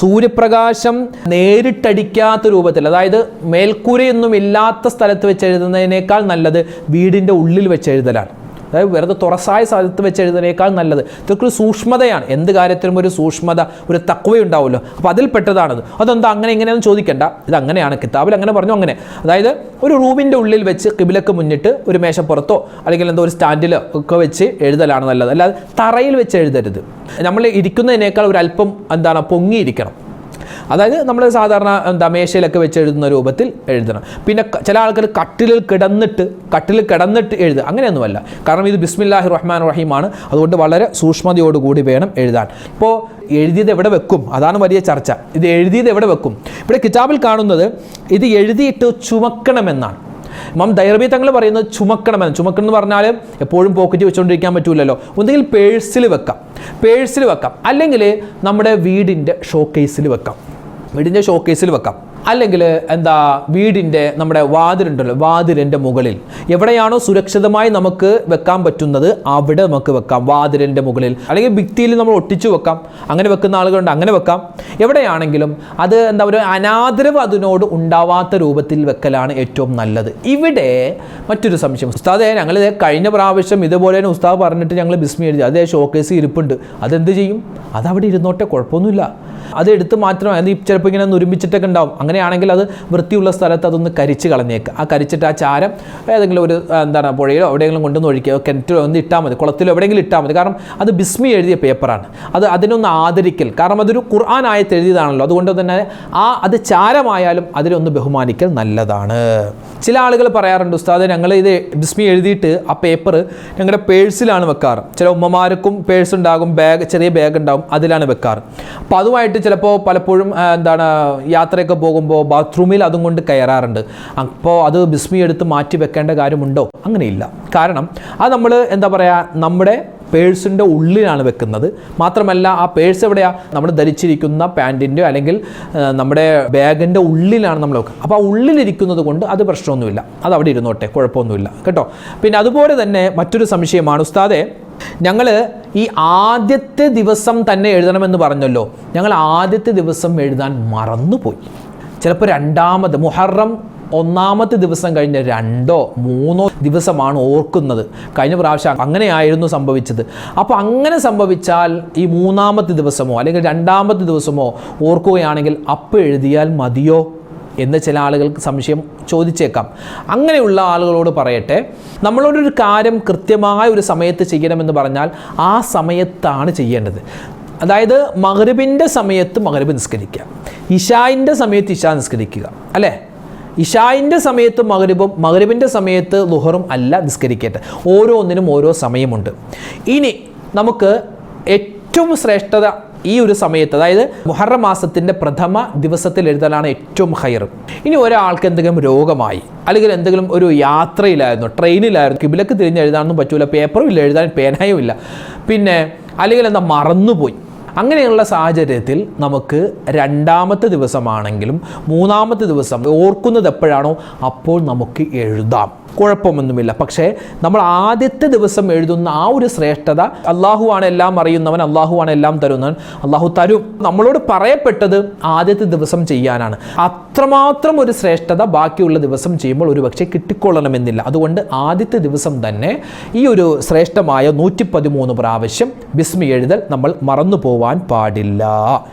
സൂര്യപ്രകാശം നേരിട്ടടിക്കാത്ത രൂപത്തിൽ, അതായത് മേൽക്കൂരയൊന്നും ഇല്ലാത്ത സ്ഥലത്ത് വെച്ച് എഴുതുന്നതിനേക്കാൾ നല്ലത് വീടിൻ്റെ ഉള്ളിൽ വെച്ച് എഴുതലാണ്. അതായത് വെറുതെ തുറസായ സ്ഥലത്ത് വെച്ച് എഴുതുന്നതിനേക്കാൾ നല്ലത്. ഇതൊക്കെ ഒരു സൂക്ഷ്മതയാണ്. എന്ത് കാര്യത്തിലും ഒരു സൂക്ഷ്മത, ഒരു തഖ്വയുണ്ടാവുമല്ലോ. അപ്പോൾ അതിൽപ്പെട്ടതാണത്. അതെന്താ അങ്ങനെ ഇങ്ങനെയൊന്നും ചോദിക്കേണ്ട, ഇത് അങ്ങനെയാണ്, കിതാബിൽ അങ്ങനെ പറഞ്ഞു. അങ്ങനെ അതായത് ഒരു റൂമിൻ്റെ ഉള്ളിൽ വെച്ച് കിബിലക്ക് മുന്നിട്ട് ഒരു മേശപ്പുറത്തോ അല്ലെങ്കിൽ എന്തോ ഒരു സ്റ്റാൻഡിലോ ഒക്കെ വെച്ച് എഴുതലാണ് നല്ലത്. അല്ലാതെ തറയിൽ വെച്ച് എഴുതരുത്. നമ്മൾ ഇരിക്കുന്നതിനേക്കാൾ ഒരു അല്പം പൊങ്ങിയിരിക്കണം. അതായത് നമ്മൾ സാധാരണ മേശയിലൊക്കെ വെച്ച് എഴുതുന്ന രൂപത്തിൽ എഴുതണം. പിന്നെ ചില ആൾക്കാർ കട്ടിലിൽ കിടന്നിട്ട് എഴുതുക, അങ്ങനെയൊന്നുമല്ല. കാരണം ഇത് ബിസ്മില്ലാഹിർ റഹ്മാനിർ റഹീമാണ്. അതുകൊണ്ട് വളരെ സൂക്ഷ്മതയോടുകൂടി വേണം എഴുതാൻ. ഇപ്പോൾ എഴുതിയത് എവിടെ വെക്കും, അതാണ് വലിയ ചർച്ച. ഇത് എഴുതിയത് എവിടെ വെക്കും? ഇവിടെ കിതാബിൽ കാണുന്നത് ഇത് എഴുതിയിട്ട് ചുമക്കണമെന്നാണ്. ഇമാം ദൈറബി തങ്ങൾ പറയുന്നത് ചുമക്കണം എന്ന് പറഞ്ഞാൽ എപ്പോഴും പോക്കറ്റ് വെച്ചുകൊണ്ടിരിക്കാൻ പറ്റൂലല്ലോ. ഒന്നുകിൽ പേഴ്സിൽ വെക്കാം, അല്ലെങ്കിൽ നമ്മുടെ വീടിൻ്റെ ഷോക്കേസിൽ വെക്കാം, അല്ലെങ്കിൽ വീടിൻ്റെ നമ്മുടെ വാതിലുണ്ടല്ലോ, വാതിലിൻ്റെ മുകളിൽ എവിടെയാണോ സുരക്ഷിതമായി നമുക്ക് വെക്കാൻ പറ്റുന്നത് അവിടെ നമുക്ക് വെക്കാം. വാതിലിൻ്റെ മുകളിൽ, അല്ലെങ്കിൽ ഭിത്തിയിൽ നമ്മൾ ഒട്ടിച്ചു വെക്കാം. അങ്ങനെ വെക്കുന്ന ആളുകളുണ്ട്, അങ്ങനെ വെക്കാം. എവിടെയാണെങ്കിലും അത് ഒരു അനാദരവ് അതിനോട് ഉണ്ടാവാത്ത രൂപത്തിൽ വെക്കലാണ് ഏറ്റവും നല്ലത്. ഇവിടെ മറ്റൊരു സംശയം, ഉസ്താദേ, ഞങ്ങൾ കഴിഞ്ഞ പ്രാവശ്യം ഇതുപോലെ തന്നെ ഉസ്താദ് പറഞ്ഞിട്ട് ഞങ്ങൾ ബിസ്മി എഴുതി, അതേ ഷോക്കേസ് ഇരിപ്പുണ്ട്, അതെന്ത് ചെയ്യും? അതവിടെ ഇരുന്നോട്ടെ, കുഴപ്പമൊന്നുമില്ല. അത് എടുത്ത് മാറ്റണം. അത് ചിലപ്പോൾ ഇങ്ങനെ നുരുമ്പിച്ചിട്ടൊക്കെ ഉണ്ടാവും. അങ്ങനെയാണെങ്കിൽ അത് വൃത്തിയുള്ള സ്ഥലത്ത് അതൊന്ന് കരിച്ച് കളഞ്ഞേക്കുക. ആ കരിച്ചിട്ട് ആ ചാരം ഏതെങ്കിലും ഒരു പുഴയിലോ എവിടെയെങ്കിലും കൊണ്ടുവന്ന് ഒഴിക്കുക, കിണറ്റിലോ ഒന്ന് ഇട്ടാൽ മതി, കുളത്തിലോ എവിടെയെങ്കിലും ഇട്ടാൽ മതി. കാരണം അത് ബിസ്മി എഴുതിയ പേപ്പറാണ്. അതിനൊന്ന് ആദരിക്കൽ, കാരണം അതൊരു ഖുർആൻ ആയത്ത് എഴുതിയതാണല്ലോ. അതുകൊണ്ട് തന്നെ അത് ചാരമായാലും അതിലൊന്ന് ബഹുമാനിക്കൽ നല്ലതാണ്. ചില ആളുകൾ പറയാറുണ്ട്, ഉസ്താദെ ഞങ്ങൾ ഇത് ബിസ്മി എഴുതിയിട്ട് ആ പേപ്പർ ഞങ്ങളുടെ പേഴ്സിലാണ് വെക്കാറ്. ചില ഉമ്മമാർക്കും പേഴ്സ് ഉണ്ടാകും, ചെറിയ ബാഗ് ഉണ്ടാകും, അതിലാണ് വെക്കാറ്. അപ്പോൾ അതുമായിട്ട് ചിലപ്പോൾ പലപ്പോഴും യാത്രയൊക്കെ പോകുമ്പോൾ ബാത്റൂമിൽ അതും കൊണ്ട് കയറാറുണ്ട്. അപ്പോൾ അത് ബിസ്മി എടുത്ത് മാറ്റി വെക്കേണ്ട കാര്യമുണ്ടോ? അങ്ങനെയില്ല. കാരണം അത് നമ്മൾ നമ്മുടെ പേഴ്സിൻ്റെ ഉള്ളിലാണ് വെക്കുന്നത്. മാത്രമല്ല ആ പേഴ്സ് എവിടെയാണ്? നമ്മൾ ധരിച്ചിരിക്കുന്ന പാൻറ്റിൻ്റെയോ അല്ലെങ്കിൽ നമ്മുടെ ബാഗിൻ്റെ ഉള്ളിലാണ് നമ്മൾ വെക്കുക. അപ്പോൾ ആ ഉള്ളിലിരിക്കുന്നത് കൊണ്ട് അത് പ്രശ്നമൊന്നുമില്ല, അത് അവിടെ ഇരുന്നോട്ടെ, കുഴപ്പമൊന്നുമില്ല കേട്ടോ. പിന്നെ അതുപോലെ തന്നെ മറ്റൊരു സംശയമാണ്, ഉസ്താദെ ഞങ്ങൾ ഈ ആദ്യത്തെ ദിവസം തന്നെ എഴുതണമെന്ന് പറഞ്ഞല്ലോ, ഞങ്ങൾ ആദ്യത്തെ ദിവസം എഴുതാൻ മറന്നുപോയി. ചിലപ്പോൾ രണ്ടാമത് മുഹറം 1-ാമത്തെ ദിവസം കഴിഞ്ഞ് 2-ഓ 3-ഓ ദിവസമാണ് ഓർക്കുന്നത്. കഴിഞ്ഞ പ്രാവശ്യം അങ്ങനെയായിരുന്നു സംഭവിച്ചത്. അപ്പോൾ അങ്ങനെ സംഭവിച്ചാൽ ഈ 3-ാമത്തെ ദിവസമോ അല്ലെങ്കിൽ 2-ാമത്തെ ദിവസമോ ഓർക്കുകയാണെങ്കിൽ അപ്പോൾ എഴുതിയാൽ മതിയോ എന്ന് ചില ആളുകൾക്ക് സംശയം ചോദിച്ചേക്കാം. അങ്ങനെയുള്ള ആളുകളോട് പറയട്ടെ, നമ്മളോടൊരു കാര്യം കൃത്യമായ ഒരു സമയത്ത് ചെയ്യണമെന്ന് പറഞ്ഞാൽ ആ സമയത്താണ് ചെയ്യേണ്ടത്. അതായത് മഗ്രിബിൻ്റെ സമയത്ത് മഗ്രിബ് നിസ്കരിക്കുക, ഇശായിൻ്റെ സമയത്ത് ഇശാ നിസ്കരിക്കുക, അല്ലേ? ഇശായിൻ്റെ സമയത്ത് മഗ്രിബും മഗ്രിബിൻ്റെ സമയത്ത് ളുഹറും അല്ല നിസ്കരിക്കട്ടെ. ഓരോന്നിനും ഓരോ സമയമുണ്ട്. ഇനി നമുക്ക് ഏറ്റവും ശ്രേഷ്ഠത ഈ ഒരു സമയത്ത്, അതായത് മുഹറം മാസത്തിൻ്റെ പ്രഥമ ദിവസത്തിൽ എഴുതലാണ് ഏറ്റവും ഹൈർ. ഇനി ഒരാൾക്ക് എന്തെങ്കിലും രോഗമായി അല്ലെങ്കിൽ എന്തെങ്കിലും ഒരു യാത്രയിലായിരുന്നു, ട്രെയിനിലായിരുന്നു, കിബിലക്ക് തിരിഞ്ഞ് എഴുതാനൊന്നും പറ്റൂല, പേപ്പറും ഇല്ല, എഴുതാൻ പേനയും ഇല്ല, പിന്നെ അല്ലെങ്കിൽ മറന്നുപോയി. അങ്ങനെയുള്ള സാഹചര്യത്തിൽ നമുക്ക് 2-ാമത്തെ ദിവസമാണെങ്കിലും 3-ാമത്തെ ദിവസം ഓർക്കുന്നത് എപ്പോഴാണോ അപ്പോൾ നമുക്ക് എഴുതാം, കുഴപ്പമൊന്നുമില്ല. പക്ഷേ നമ്മൾ ആദ്യത്തെ ദിവസം എഴുതുന്ന ആ ഒരു ശ്രേഷ്ഠത, അള്ളാഹുവാണ് എല്ലാം അറിയുന്നവൻ, അള്ളാഹുവാണ് എല്ലാം തരുന്നവൻ, അള്ളാഹു തരും. നമ്മളോട് പറയപ്പെട്ടത് ആദ്യത്തെ ദിവസം ചെയ്യാനാണ്. അത്രമാത്രം ഒരു ശ്രേഷ്ഠത ബാക്കിയുള്ള ദിവസം ചെയ്യുമ്പോൾ ഒരു പക്ഷേ കിട്ടിക്കൊള്ളണമെന്നില്ല. അതുകൊണ്ട് ആദ്യത്തെ ദിവസം തന്നെ ഈ ഒരു ശ്രേഷ്ഠമായ 113 പ്രാവശ്യം ബിസ്മി എഴുതൽ നമ്മൾ മറന്നു പോവാൻ പാടില്ല.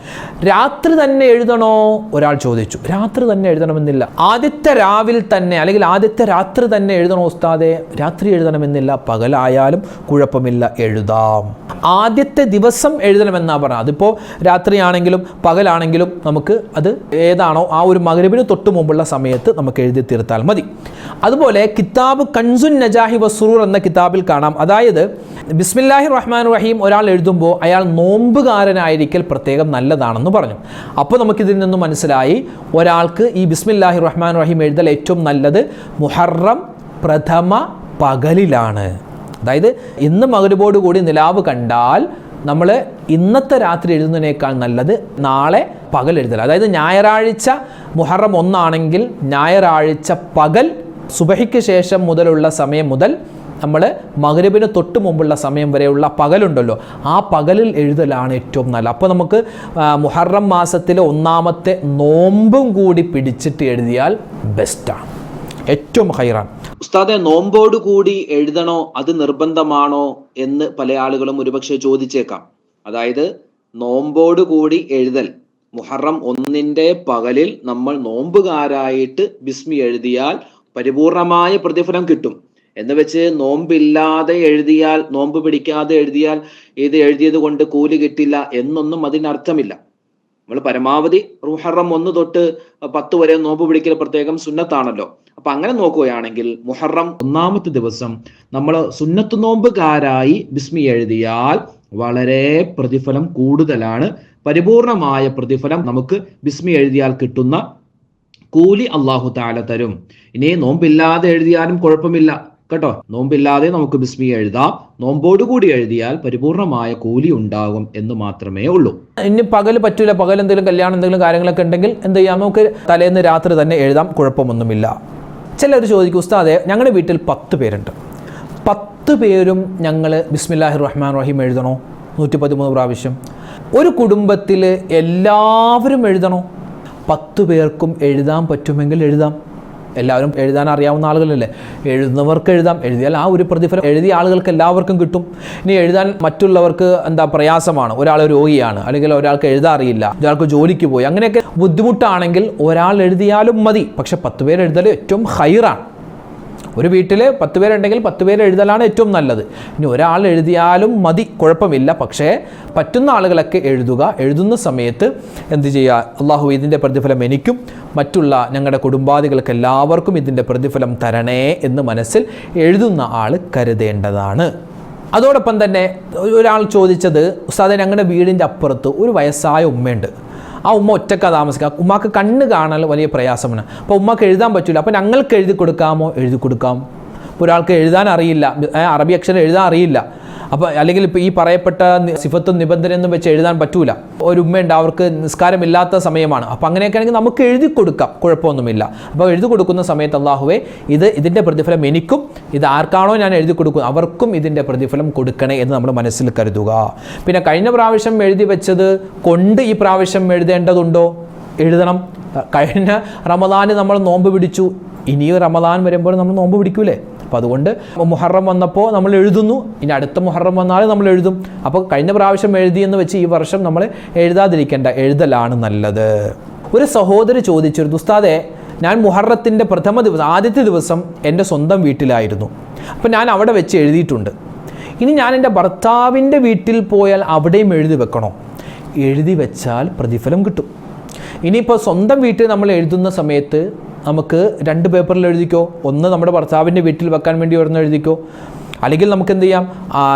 രാത്രി തന്നെ എഴുതണോ? ഒരാൾ ചോദിച്ചു. രാത്രി തന്നെ എഴുതണമെന്നില്ല. ആദ്യത്തെ രാവിലെ തന്നെ അല്ലെങ്കിൽ ആദ്യത്തെ രാത്രി തന്നെ എഴുതണോ ഉസ്താദെ? രാത്രി എഴുതണമെന്നില്ല, പകലായാലും കുഴപ്പമില്ല, എഴുതാം. ആദ്യത്തെ ദിവസം എഴുതണമെന്നാ പറഞ്ഞത്. അതിപ്പോൾ രാത്രിയാണെങ്കിലും പകലാണെങ്കിലും നമുക്ക് അത് ഏതാണോ ആ ഒരു മഗ്രിബിന് തൊട്ട് മുമ്പുള്ള സമയത്ത് നമുക്ക് എഴുതി തീർത്താൽ മതി. അതുപോലെ കിതാബ് കൻസുൻ നജാഹി വസ്റൂർ എന്ന കിതാബിൽ കാണാം, അതായത് ബിസ്മില്ലാഹിർ റഹ്മാൻ റഹീം ഒരാൾ എഴുതുമ്പോൾ അയാൾ നോമ്പുകാരനായിരിക്കൽ പ്രത്യേകം നല്ലതാണെന്ന് പറഞ്ഞു. അപ്പോൾ നമുക്കിതിൽ നിന്നും മനസ്സിലായി, ഒരാൾക്ക് ഈ ബിസ്മില്ലാഹിർ റഹ്മാൻ റഹീം എഴുതൽ ഏറ്റവും നല്ലത് മുഹറം പ്രഥമ പകലിലാണ്. അതായത് ഇന്ന് മഗ്രിബോട് കൂടി നിലാവ് കണ്ടാൽ നമ്മൾ ഇന്നത്തെ രാത്രി എഴുതുന്നതിനേക്കാൾ നല്ലത് നാളെ പകൽ എഴുതൽ. അതായത് ഞായറാഴ്ച മുഹറം 1 ആണെങ്കിൽ ഞായറാഴ്ച പകൽ സുബഹിക്ക് ശേഷം മുതലുള്ള സമയം മുതൽ നമ്മൾ മഗ്രിബിന് തൊട്ട് മുമ്പുള്ള സമയം വരെയുള്ള പകലുണ്ടല്ലോ, ആ പകലിൽ എഴുതലാണ് ഏറ്റവും നല്ലത്. അപ്പോൾ നമുക്ക് മുഹറം മാസത്തിലെ 1-ാമത്തെ നോമ്പും കൂടി പിടിച്ചിട്ട് എഴുതിയാൽ ബെസ്റ്റാണ്, ഏറ്റവും ഹൈറാണ്. ഉസ്താദെ, നോമ്പോട് കൂടി എഴുതണോ, അത് നിർബന്ധമാണോ എന്ന് പല ആളുകളും ഒരുപക്ഷെ ചോദിച്ചേക്കാം. അതായത് നോമ്പോട് കൂടി എഴുതൽ, മുഹറം 1-ന്റെ പകലിൽ നമ്മൾ നോമ്പുകാരായിട്ട് ബിസ്മി എഴുതിയാൽ പരിപൂർണമായ പ്രതിഫലം കിട്ടും എന്ന് വെച്ച് നോമ്പില്ലാതെ എഴുതിയാൽ, നോമ്പ് പിടിക്കാതെ എഴുതിയാൽ ഇത് എഴുതിയത് കൊണ്ട് കൂലി കിട്ടില്ല എന്നൊന്നും അതിനർത്ഥമില്ല. നമ്മൾ പരമാവധി മുഹറം 1 തൊട്ട് 10 വരെ നോമ്പ് പിടിക്കൽ പ്രത്യേകം സുന്നത്താണല്ലോ. അപ്പൊ അങ്ങനെ നോക്കുകയാണെങ്കിൽ മുഹറം 1-ാമത്തെ ദിവസം നമ്മൾ സുന്നത്ത് നോമ്പുകാരായി ബിസ്മി എഴുതിയാൽ വളരെ പ്രതിഫലം കൂടുതലാണ്. പരിപൂർണമായ പ്രതിഫലം നമുക്ക് ബിസ്മി എഴുതിയാൽ കിട്ടുന്ന കൂലി അള്ളാഹു തആല തരും. ഇനി നോമ്പില്ലാതെ എഴുതിയാലും കുഴപ്പമില്ല കേട്ടോ, നോമ്പില്ലാതെ നമുക്ക് ബിസ്മി എഴുതാം. നോമ്പോട് കൂടി എഴുതിയാൽ പരിപൂർണമായ കൂലി ഉണ്ടാകും എന്ന് മാത്രമേ ഉള്ളൂ. ഇനി പകൽ പറ്റൂല, പകൽ എന്തെങ്കിലും കല്യാണം എന്തെങ്കിലും കാര്യങ്ങളൊക്കെ ഉണ്ടെങ്കിൽ എന്ത് ചെയ്യാം, നമുക്ക് തലേന്ന് രാത്രി തന്നെ എഴുതാം, കുഴപ്പമൊന്നുമില്ല. ചിലർ ചോദിക്കും, ഉസ്താദെ ഞങ്ങളുടെ വീട്ടിൽ 10 പേരുണ്ട്, 10 പേരും ഞങ്ങൾ ബിസ്മില്ലാഹിർ റഹ്മാൻ റഹീം എഴുതണോ 113 പ്രാവശ്യം? ഒരു കുടുംബത്തിൽ എല്ലാവരും എഴുതണോ? 10 പേർക്കും എഴുതാൻ പറ്റുമെങ്കിൽ എഴുതാം, എല്ലാവരും എഴുതാൻ അറിയാവുന്ന ആളുകളല്ലേ, എഴുതുന്നവർക്ക് എഴുതാം, എഴുതിയാൽ ആ ഒരു പ്രതിഫലം എഴുതിയ ആളുകൾക്ക് എല്ലാവർക്കും കിട്ടും. ഇനി എഴുതാൻ മറ്റുള്ളവർക്ക് പ്രയാസമാണ്, ഒരാൾ രോഗിയാണ്, അല്ലെങ്കിൽ ഒരാൾക്ക് എഴുതാൻ അറിയില്ല, ഒരാൾക്ക് ജോലിക്ക് പോയി, അങ്ങനെയൊക്കെ ബുദ്ധിമുട്ടാണെങ്കിൽ ഒരാൾ എഴുതിയാലും മതി. പക്ഷെ 10 പേര് എഴുതൽ ഏറ്റവും ഹൈറാണ്. ഒരു വീട്ടിൽ 10 പേരുണ്ടെങ്കിൽ 10 പേര് എഴുതലാണ് ഏറ്റവും നല്ലത്. ഇനി ഒരാൾ എഴുതിയാലും മതി, കുഴപ്പമില്ല. പക്ഷേ പറ്റുന്ന ആളുകളൊക്കെ എഴുതുക. എഴുതുന്ന സമയത്ത് എന്ത് ചെയ്യുക, അള്ളാഹു ഇതിൻ്റെ പ്രതിഫലം എനിക്കും മറ്റുള്ള ഞങ്ങളുടെ കുടുംബാദികൾക്ക് എല്ലാവർക്കും ഇതിൻ്റെ പ്രതിഫലം തരണേ എന്ന് മനസ്സിൽ എഴുതുന്ന ആൾ കരുതേണ്ടതാണ്. അതോടൊപ്പം തന്നെ ഒരാൾ ചോദിച്ചത്, ഉസ്താദേ ഞങ്ങളുടെ വീടിൻ്റെ അപ്പുറത്ത് ഒരു വയസ്സായ ഉമ്മയുണ്ട്, ആ ഉമ്മ ഒറ്റക്കാണ് താമസിക്കുക, ഉമ്മാക്ക് കണ്ണ് കാണാൻ വലിയ പ്രയാസമാണ്, അപ്പോൾ ഉമ്മാക്ക് എഴുതാൻ പറ്റില്ല, അപ്പോൾ ഞങ്ങൾക്ക് എഴുതി കൊടുക്കാമോ? എഴുതി കൊടുക്കാം. ഇപ്പോൾ ഒരാൾക്ക് എഴുതാൻ അറിയില്ല, അറബി അക്ഷരം എഴുതാൻ അറിയില്ല, അപ്പോൾ അല്ലെങ്കിൽ ഇപ്പോൾ ഈ പറയപ്പെട്ട സിഫത്തും നിബന്ധനയൊന്നും വെച്ച് എഴുതാൻ പറ്റൂല, ഒരു ഉമ്മയുണ്ട് അവർക്ക് നിസ്കാരമില്ലാത്ത സമയമാണ്, അപ്പോൾ അങ്ങനെയൊക്കെ ആണെങ്കിൽ നമുക്ക് എഴുതി കൊടുക്കാം, കുഴപ്പമൊന്നുമില്ല. അപ്പോൾ എഴുതി കൊടുക്കുന്ന സമയത്ത് അള്ളാഹുവേ ഇതിൻ്റെ പ്രതിഫലം എനിക്കും, ഇത് ആർക്കാണോ ഞാൻ എഴുതി കൊടുക്കും അവർക്കും ഇതിൻ്റെ പ്രതിഫലം കൊടുക്കണേ എന്ന് നമ്മൾ മനസ്സിൽ കരുതുക. പിന്നെ കഴിഞ്ഞ പ്രാവശ്യം എഴുതി വെച്ചത് കൊണ്ട് ഈ പ്രാവശ്യം എഴുതേണ്ടതുണ്ടോ? എഴുതണം. കഴിഞ്ഞ റമദാന് നമ്മൾ നോമ്പ് പിടിച്ചു, ഇനി റമദാൻ വരുമ്പോൾ നമ്മൾ നോമ്പ് പിടിക്കൂലേ? അപ്പോൾ അതുകൊണ്ട് മുഹറം വന്നപ്പോൾ നമ്മൾ എഴുതുന്നു, ഇനി അടുത്ത മുഹറം വന്നാലും നമ്മൾ എഴുതും. അപ്പോൾ കഴിഞ്ഞ പ്രാവശ്യം എഴുതിയെന്ന് വെച്ച് ഈ വർഷം നമ്മൾ എഴുതാതിരിക്കേണ്ട, എഴുതലാണ് നല്ലത്. ഒരു സഹോദരി ചോദിച്ചിരുന്നു, ഉസ്താദേ ഞാൻ മുഹറത്തിൻ്റെ പ്രഥമ ദിവസം, ആദ്യത്തെ ദിവസം എൻ്റെ സ്വന്തം വീട്ടിലായിരുന്നു, അപ്പോൾ ഞാൻ അവിടെ വെച്ച് എഴുതിയിട്ടുണ്ട്, ഇനി ഞാൻ എൻ്റെ ഭർത്താവിൻ്റെ വീട്ടിൽ പോയാൽ അവിടെയും എഴുതി വെക്കണോ? എഴുതി വെച്ചാൽ പ്രതിഫലം കിട്ടും. ഇനിയിപ്പോൾ സ്വന്തം വീട്ടിൽ നമ്മൾ എഴുതുന്ന സമയത്ത് നമുക്ക് 2 പേപ്പറിൽ എഴുതിക്കോ, ഒന്ന് നമ്മുടെ ഭർത്താവിൻ്റെ വീട്ടിൽ വെക്കാൻ വേണ്ടി ഒരെണ്ണം എഴുതിക്കോ, അല്ലെങ്കിൽ നമുക്ക് എന്ത് ചെയ്യാം,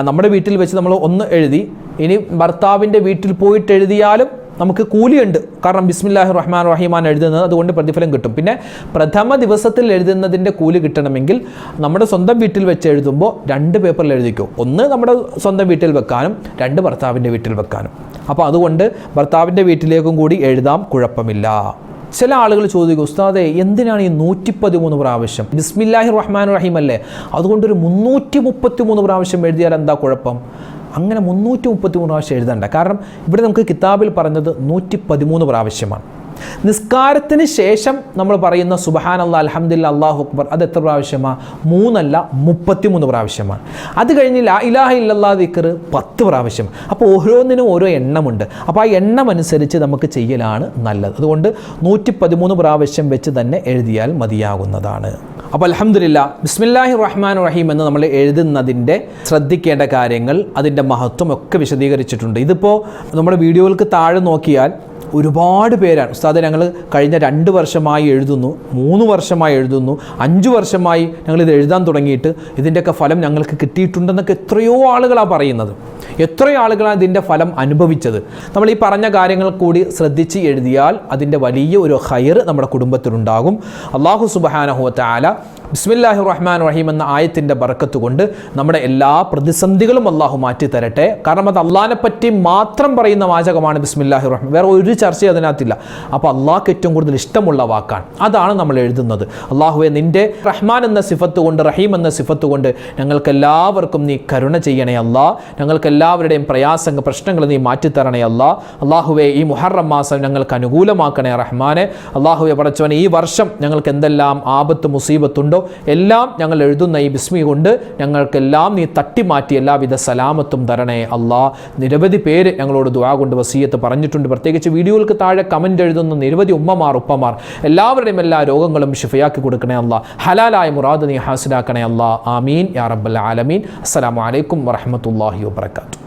നമ്മുടെ വീട്ടിൽ വെച്ച് നമ്മൾ ഒന്ന് എഴുതി, ഇനി ഭർത്താവിൻ്റെ വീട്ടിൽ പോയിട്ട് എഴുതിയാലും നമുക്ക് കൂലിയുണ്ട്, കാരണം ബിസ്മില്ലാഹിർ റഹ്മാൻ റഹീമാണ് എഴുതുന്നത്, അതുകൊണ്ട് പ്രതിഫലം കിട്ടും. പിന്നെ പ്രഥമ ദിവസത്തിൽ എഴുതുന്നതിൻ്റെ കൂലി കിട്ടണമെങ്കിൽ നമ്മുടെ സ്വന്തം വീട്ടിൽ വെച്ച് എഴുതുമ്പോൾ 2 പേപ്പറിൽ എഴുതിക്കോ, ഒന്ന് നമ്മുടെ സ്വന്തം വീട്ടിൽ വെക്കാനും 2 ഭർത്താവിൻ്റെ വീട്ടിൽ വെക്കാനും. അപ്പോൾ അതുകൊണ്ട് ഭർത്താവിൻ്റെ വീട്ടിലേക്കും കൂടി എഴുതാം, കുഴപ്പമില്ല. ചില ആളുകൾ ചോദിക്കും, ഉസ്താദേ എന്തിനാണ് ഈ 113 പ്രാവശ്യം, ബിസ്മില്ലാഹിർ റഹ്മാൻ റഹീം അല്ലേ, അതുകൊണ്ടൊരു 333 പ്രാവശ്യം എഴുതിയാൽ എന്താ കുഴപ്പം? അങ്ങനെ 333 പ്രാവശ്യം എഴുതണ്ട. കാരണം ഇവിടെ നമുക്ക് കിതാബിൽ പറഞ്ഞത് 113 പ്രാവശ്യമാണ്. നിസ്കാരത്തിന് ശേഷം നമ്മൾ പറയുന്ന സുബ്ഹാനല്ലാഹ് അൽഹംദുലില്ലാഹ് അല്ലാഹു അക്ബർ അത് എത്ര പ്രാവശ്യമാണ്? 3 അല്ല 33 പ്രാവശ്യമാണ്. അത് കഴിഞ്ഞ് ലാ ഇലാഹ ഇല്ലല്ലാഹ് ദിക്ർ 10 പ്രാവശ്യം. അപ്പോൾ ഓരോന്നിനും ഓരോ എണ്ണമുണ്ട്. അപ്പോൾ ആ എണ്ണം അനുസരിച്ച് നമുക്ക് ചെയ്യലാണ് നല്ലത്. അതുകൊണ്ട് 113 പ്രാവശ്യം വെച്ച് തന്നെ എഴുതിയാൽ മതിയാകുന്നതാണ്. അപ്പോൾ അൽഹംദുലില്ലാഹ് ബിസ്മില്ലാഹിർ റഹ്മാൻ റഹീം എന്ന് നമ്മൾ എഴുതുന്നതിൻ്റെ ശ്രദ്ധിക്കേണ്ട കാര്യങ്ങൾ, അതിൻ്റെ മഹത്വം ഒക്കെ വിശദീകരിച്ചിട്ടുണ്ട്. ഇതിപ്പോൾ നമ്മുടെ വീഡിയോകൾക്ക് താഴെ നോക്കിയാൽ ഒരുപാട് പേരാണ്, ഉസ്താദെ ഞങ്ങൾ കഴിഞ്ഞ 2 വർഷമായി എഴുതുന്നു, 3 വർഷമായി എഴുതുന്നു, 5 വർഷമായി ഞങ്ങളിത് എഴുതാൻ തുടങ്ങിയിട്ട് ഇതിൻ്റെയൊക്കെ ഫലം ഞങ്ങൾക്ക് കിട്ടിയിട്ടുണ്ടെന്നൊക്കെ എത്രയോ ആളുകളാണ് പറയുന്നത്. എത്രയോ ആളുകളാണ് ഇതിൻ്റെ ഫലം അനുഭവിച്ചത്. നമ്മൾ ഈ പറഞ്ഞ കാര്യങ്ങൾ കൂടി ശ്രദ്ധിച്ച് എഴുതിയാൽ അതിൻ്റെ വലിയ ഒരു ഖൈർ നമ്മുടെ കുടുംബത്തിലുണ്ടാകും. അല്ലാഹു സുബ്ഹാനഹു വ തആല ബിസ്മില്ലാഹിർ റഹ്മാൻ റഹീം എന്ന ആയത്തിൻ്റെ ബറക്കത്ത് കൊണ്ട് നമ്മുടെ എല്ലാ പ്രതിസന്ധികളും അള്ളാഹു മാറ്റി തരട്ടെ. കാരണം അത് അള്ളാഹിനെ പറ്റി മാത്രം പറയുന്ന വാചകമാണ് ബിസ്മില്ലാഹിർ റഹ്മാൻ, വേറെ ഒരു ചർച്ചയും അതിനകത്തില്ല. അപ്പോൾ അള്ളാഹ്ക്ക് ഏറ്റവും കൂടുതൽ ഇഷ്ടമുള്ള വാക്കാണ്, അതാണ് നമ്മൾ എഴുതുന്നത്. അള്ളാഹുവെ നിൻ്റെ റഹ്മാൻ എന്ന സിഫത്ത് കൊണ്ട്, റഹീം എന്ന സിഫത്ത് കൊണ്ട് ഞങ്ങൾക്കെല്ലാവർക്കും നീ കരുണ ചെയ്യണേ അല്ലാ, ഞങ്ങൾക്കെല്ലാവരുടെയും പ്രശ്നങ്ങൾ നീ മാറ്റിത്തരണേ അല്ലാ. അള്ളാഹുവെ ഈ മുഹറം മാസം ഞങ്ങൾക്ക് അനുകൂലമാക്കണേ റഹ്മാനെ. അള്ളാഹുവെ പടച്ചവനെ ഈ വർഷം ഞങ്ങൾക്ക് എന്തെല്ലാം ആപത്ത് മുസീബത്തുണ്ടോ എല്ലാം ഞങ്ങൾ എഴുതുന്ന ഈ ബിസ്മി കൊണ്ട് ഞങ്ങൾക്കെല്ലാം നീ തട്ടിമാറ്റി എല്ലാവിധ സലാമത്തും തരണേ അല്ലാ. നിരവധി പേര് ഞങ്ങളോട് ദുആ കൊണ്ട് വസിയത്ത് പറഞ്ഞിട്ടുണ്ട്. പ്രത്യേകിച്ച് വീഡിയോകൾക്ക് താഴെ കമൻ്റ് എഴുതുന്ന നിരവധി ഉമ്മമാർ ഉപ്പമാർ എല്ലാവരുടെയും എല്ലാ രോഗങ്ങളും ശിഫയാക്കി കൊടുക്കണേ അല്ലാ. ഹലാലായ മുറാദ് നീ ഹാസിലാക്കണേ അല്ലാ. ആമീൻ യാ റബ്ബൽ ആലമീൻ. അസ്സലാമു അലൈക്കും വറഹ്മത്തുള്ളാഹി വബറകാതുഹു.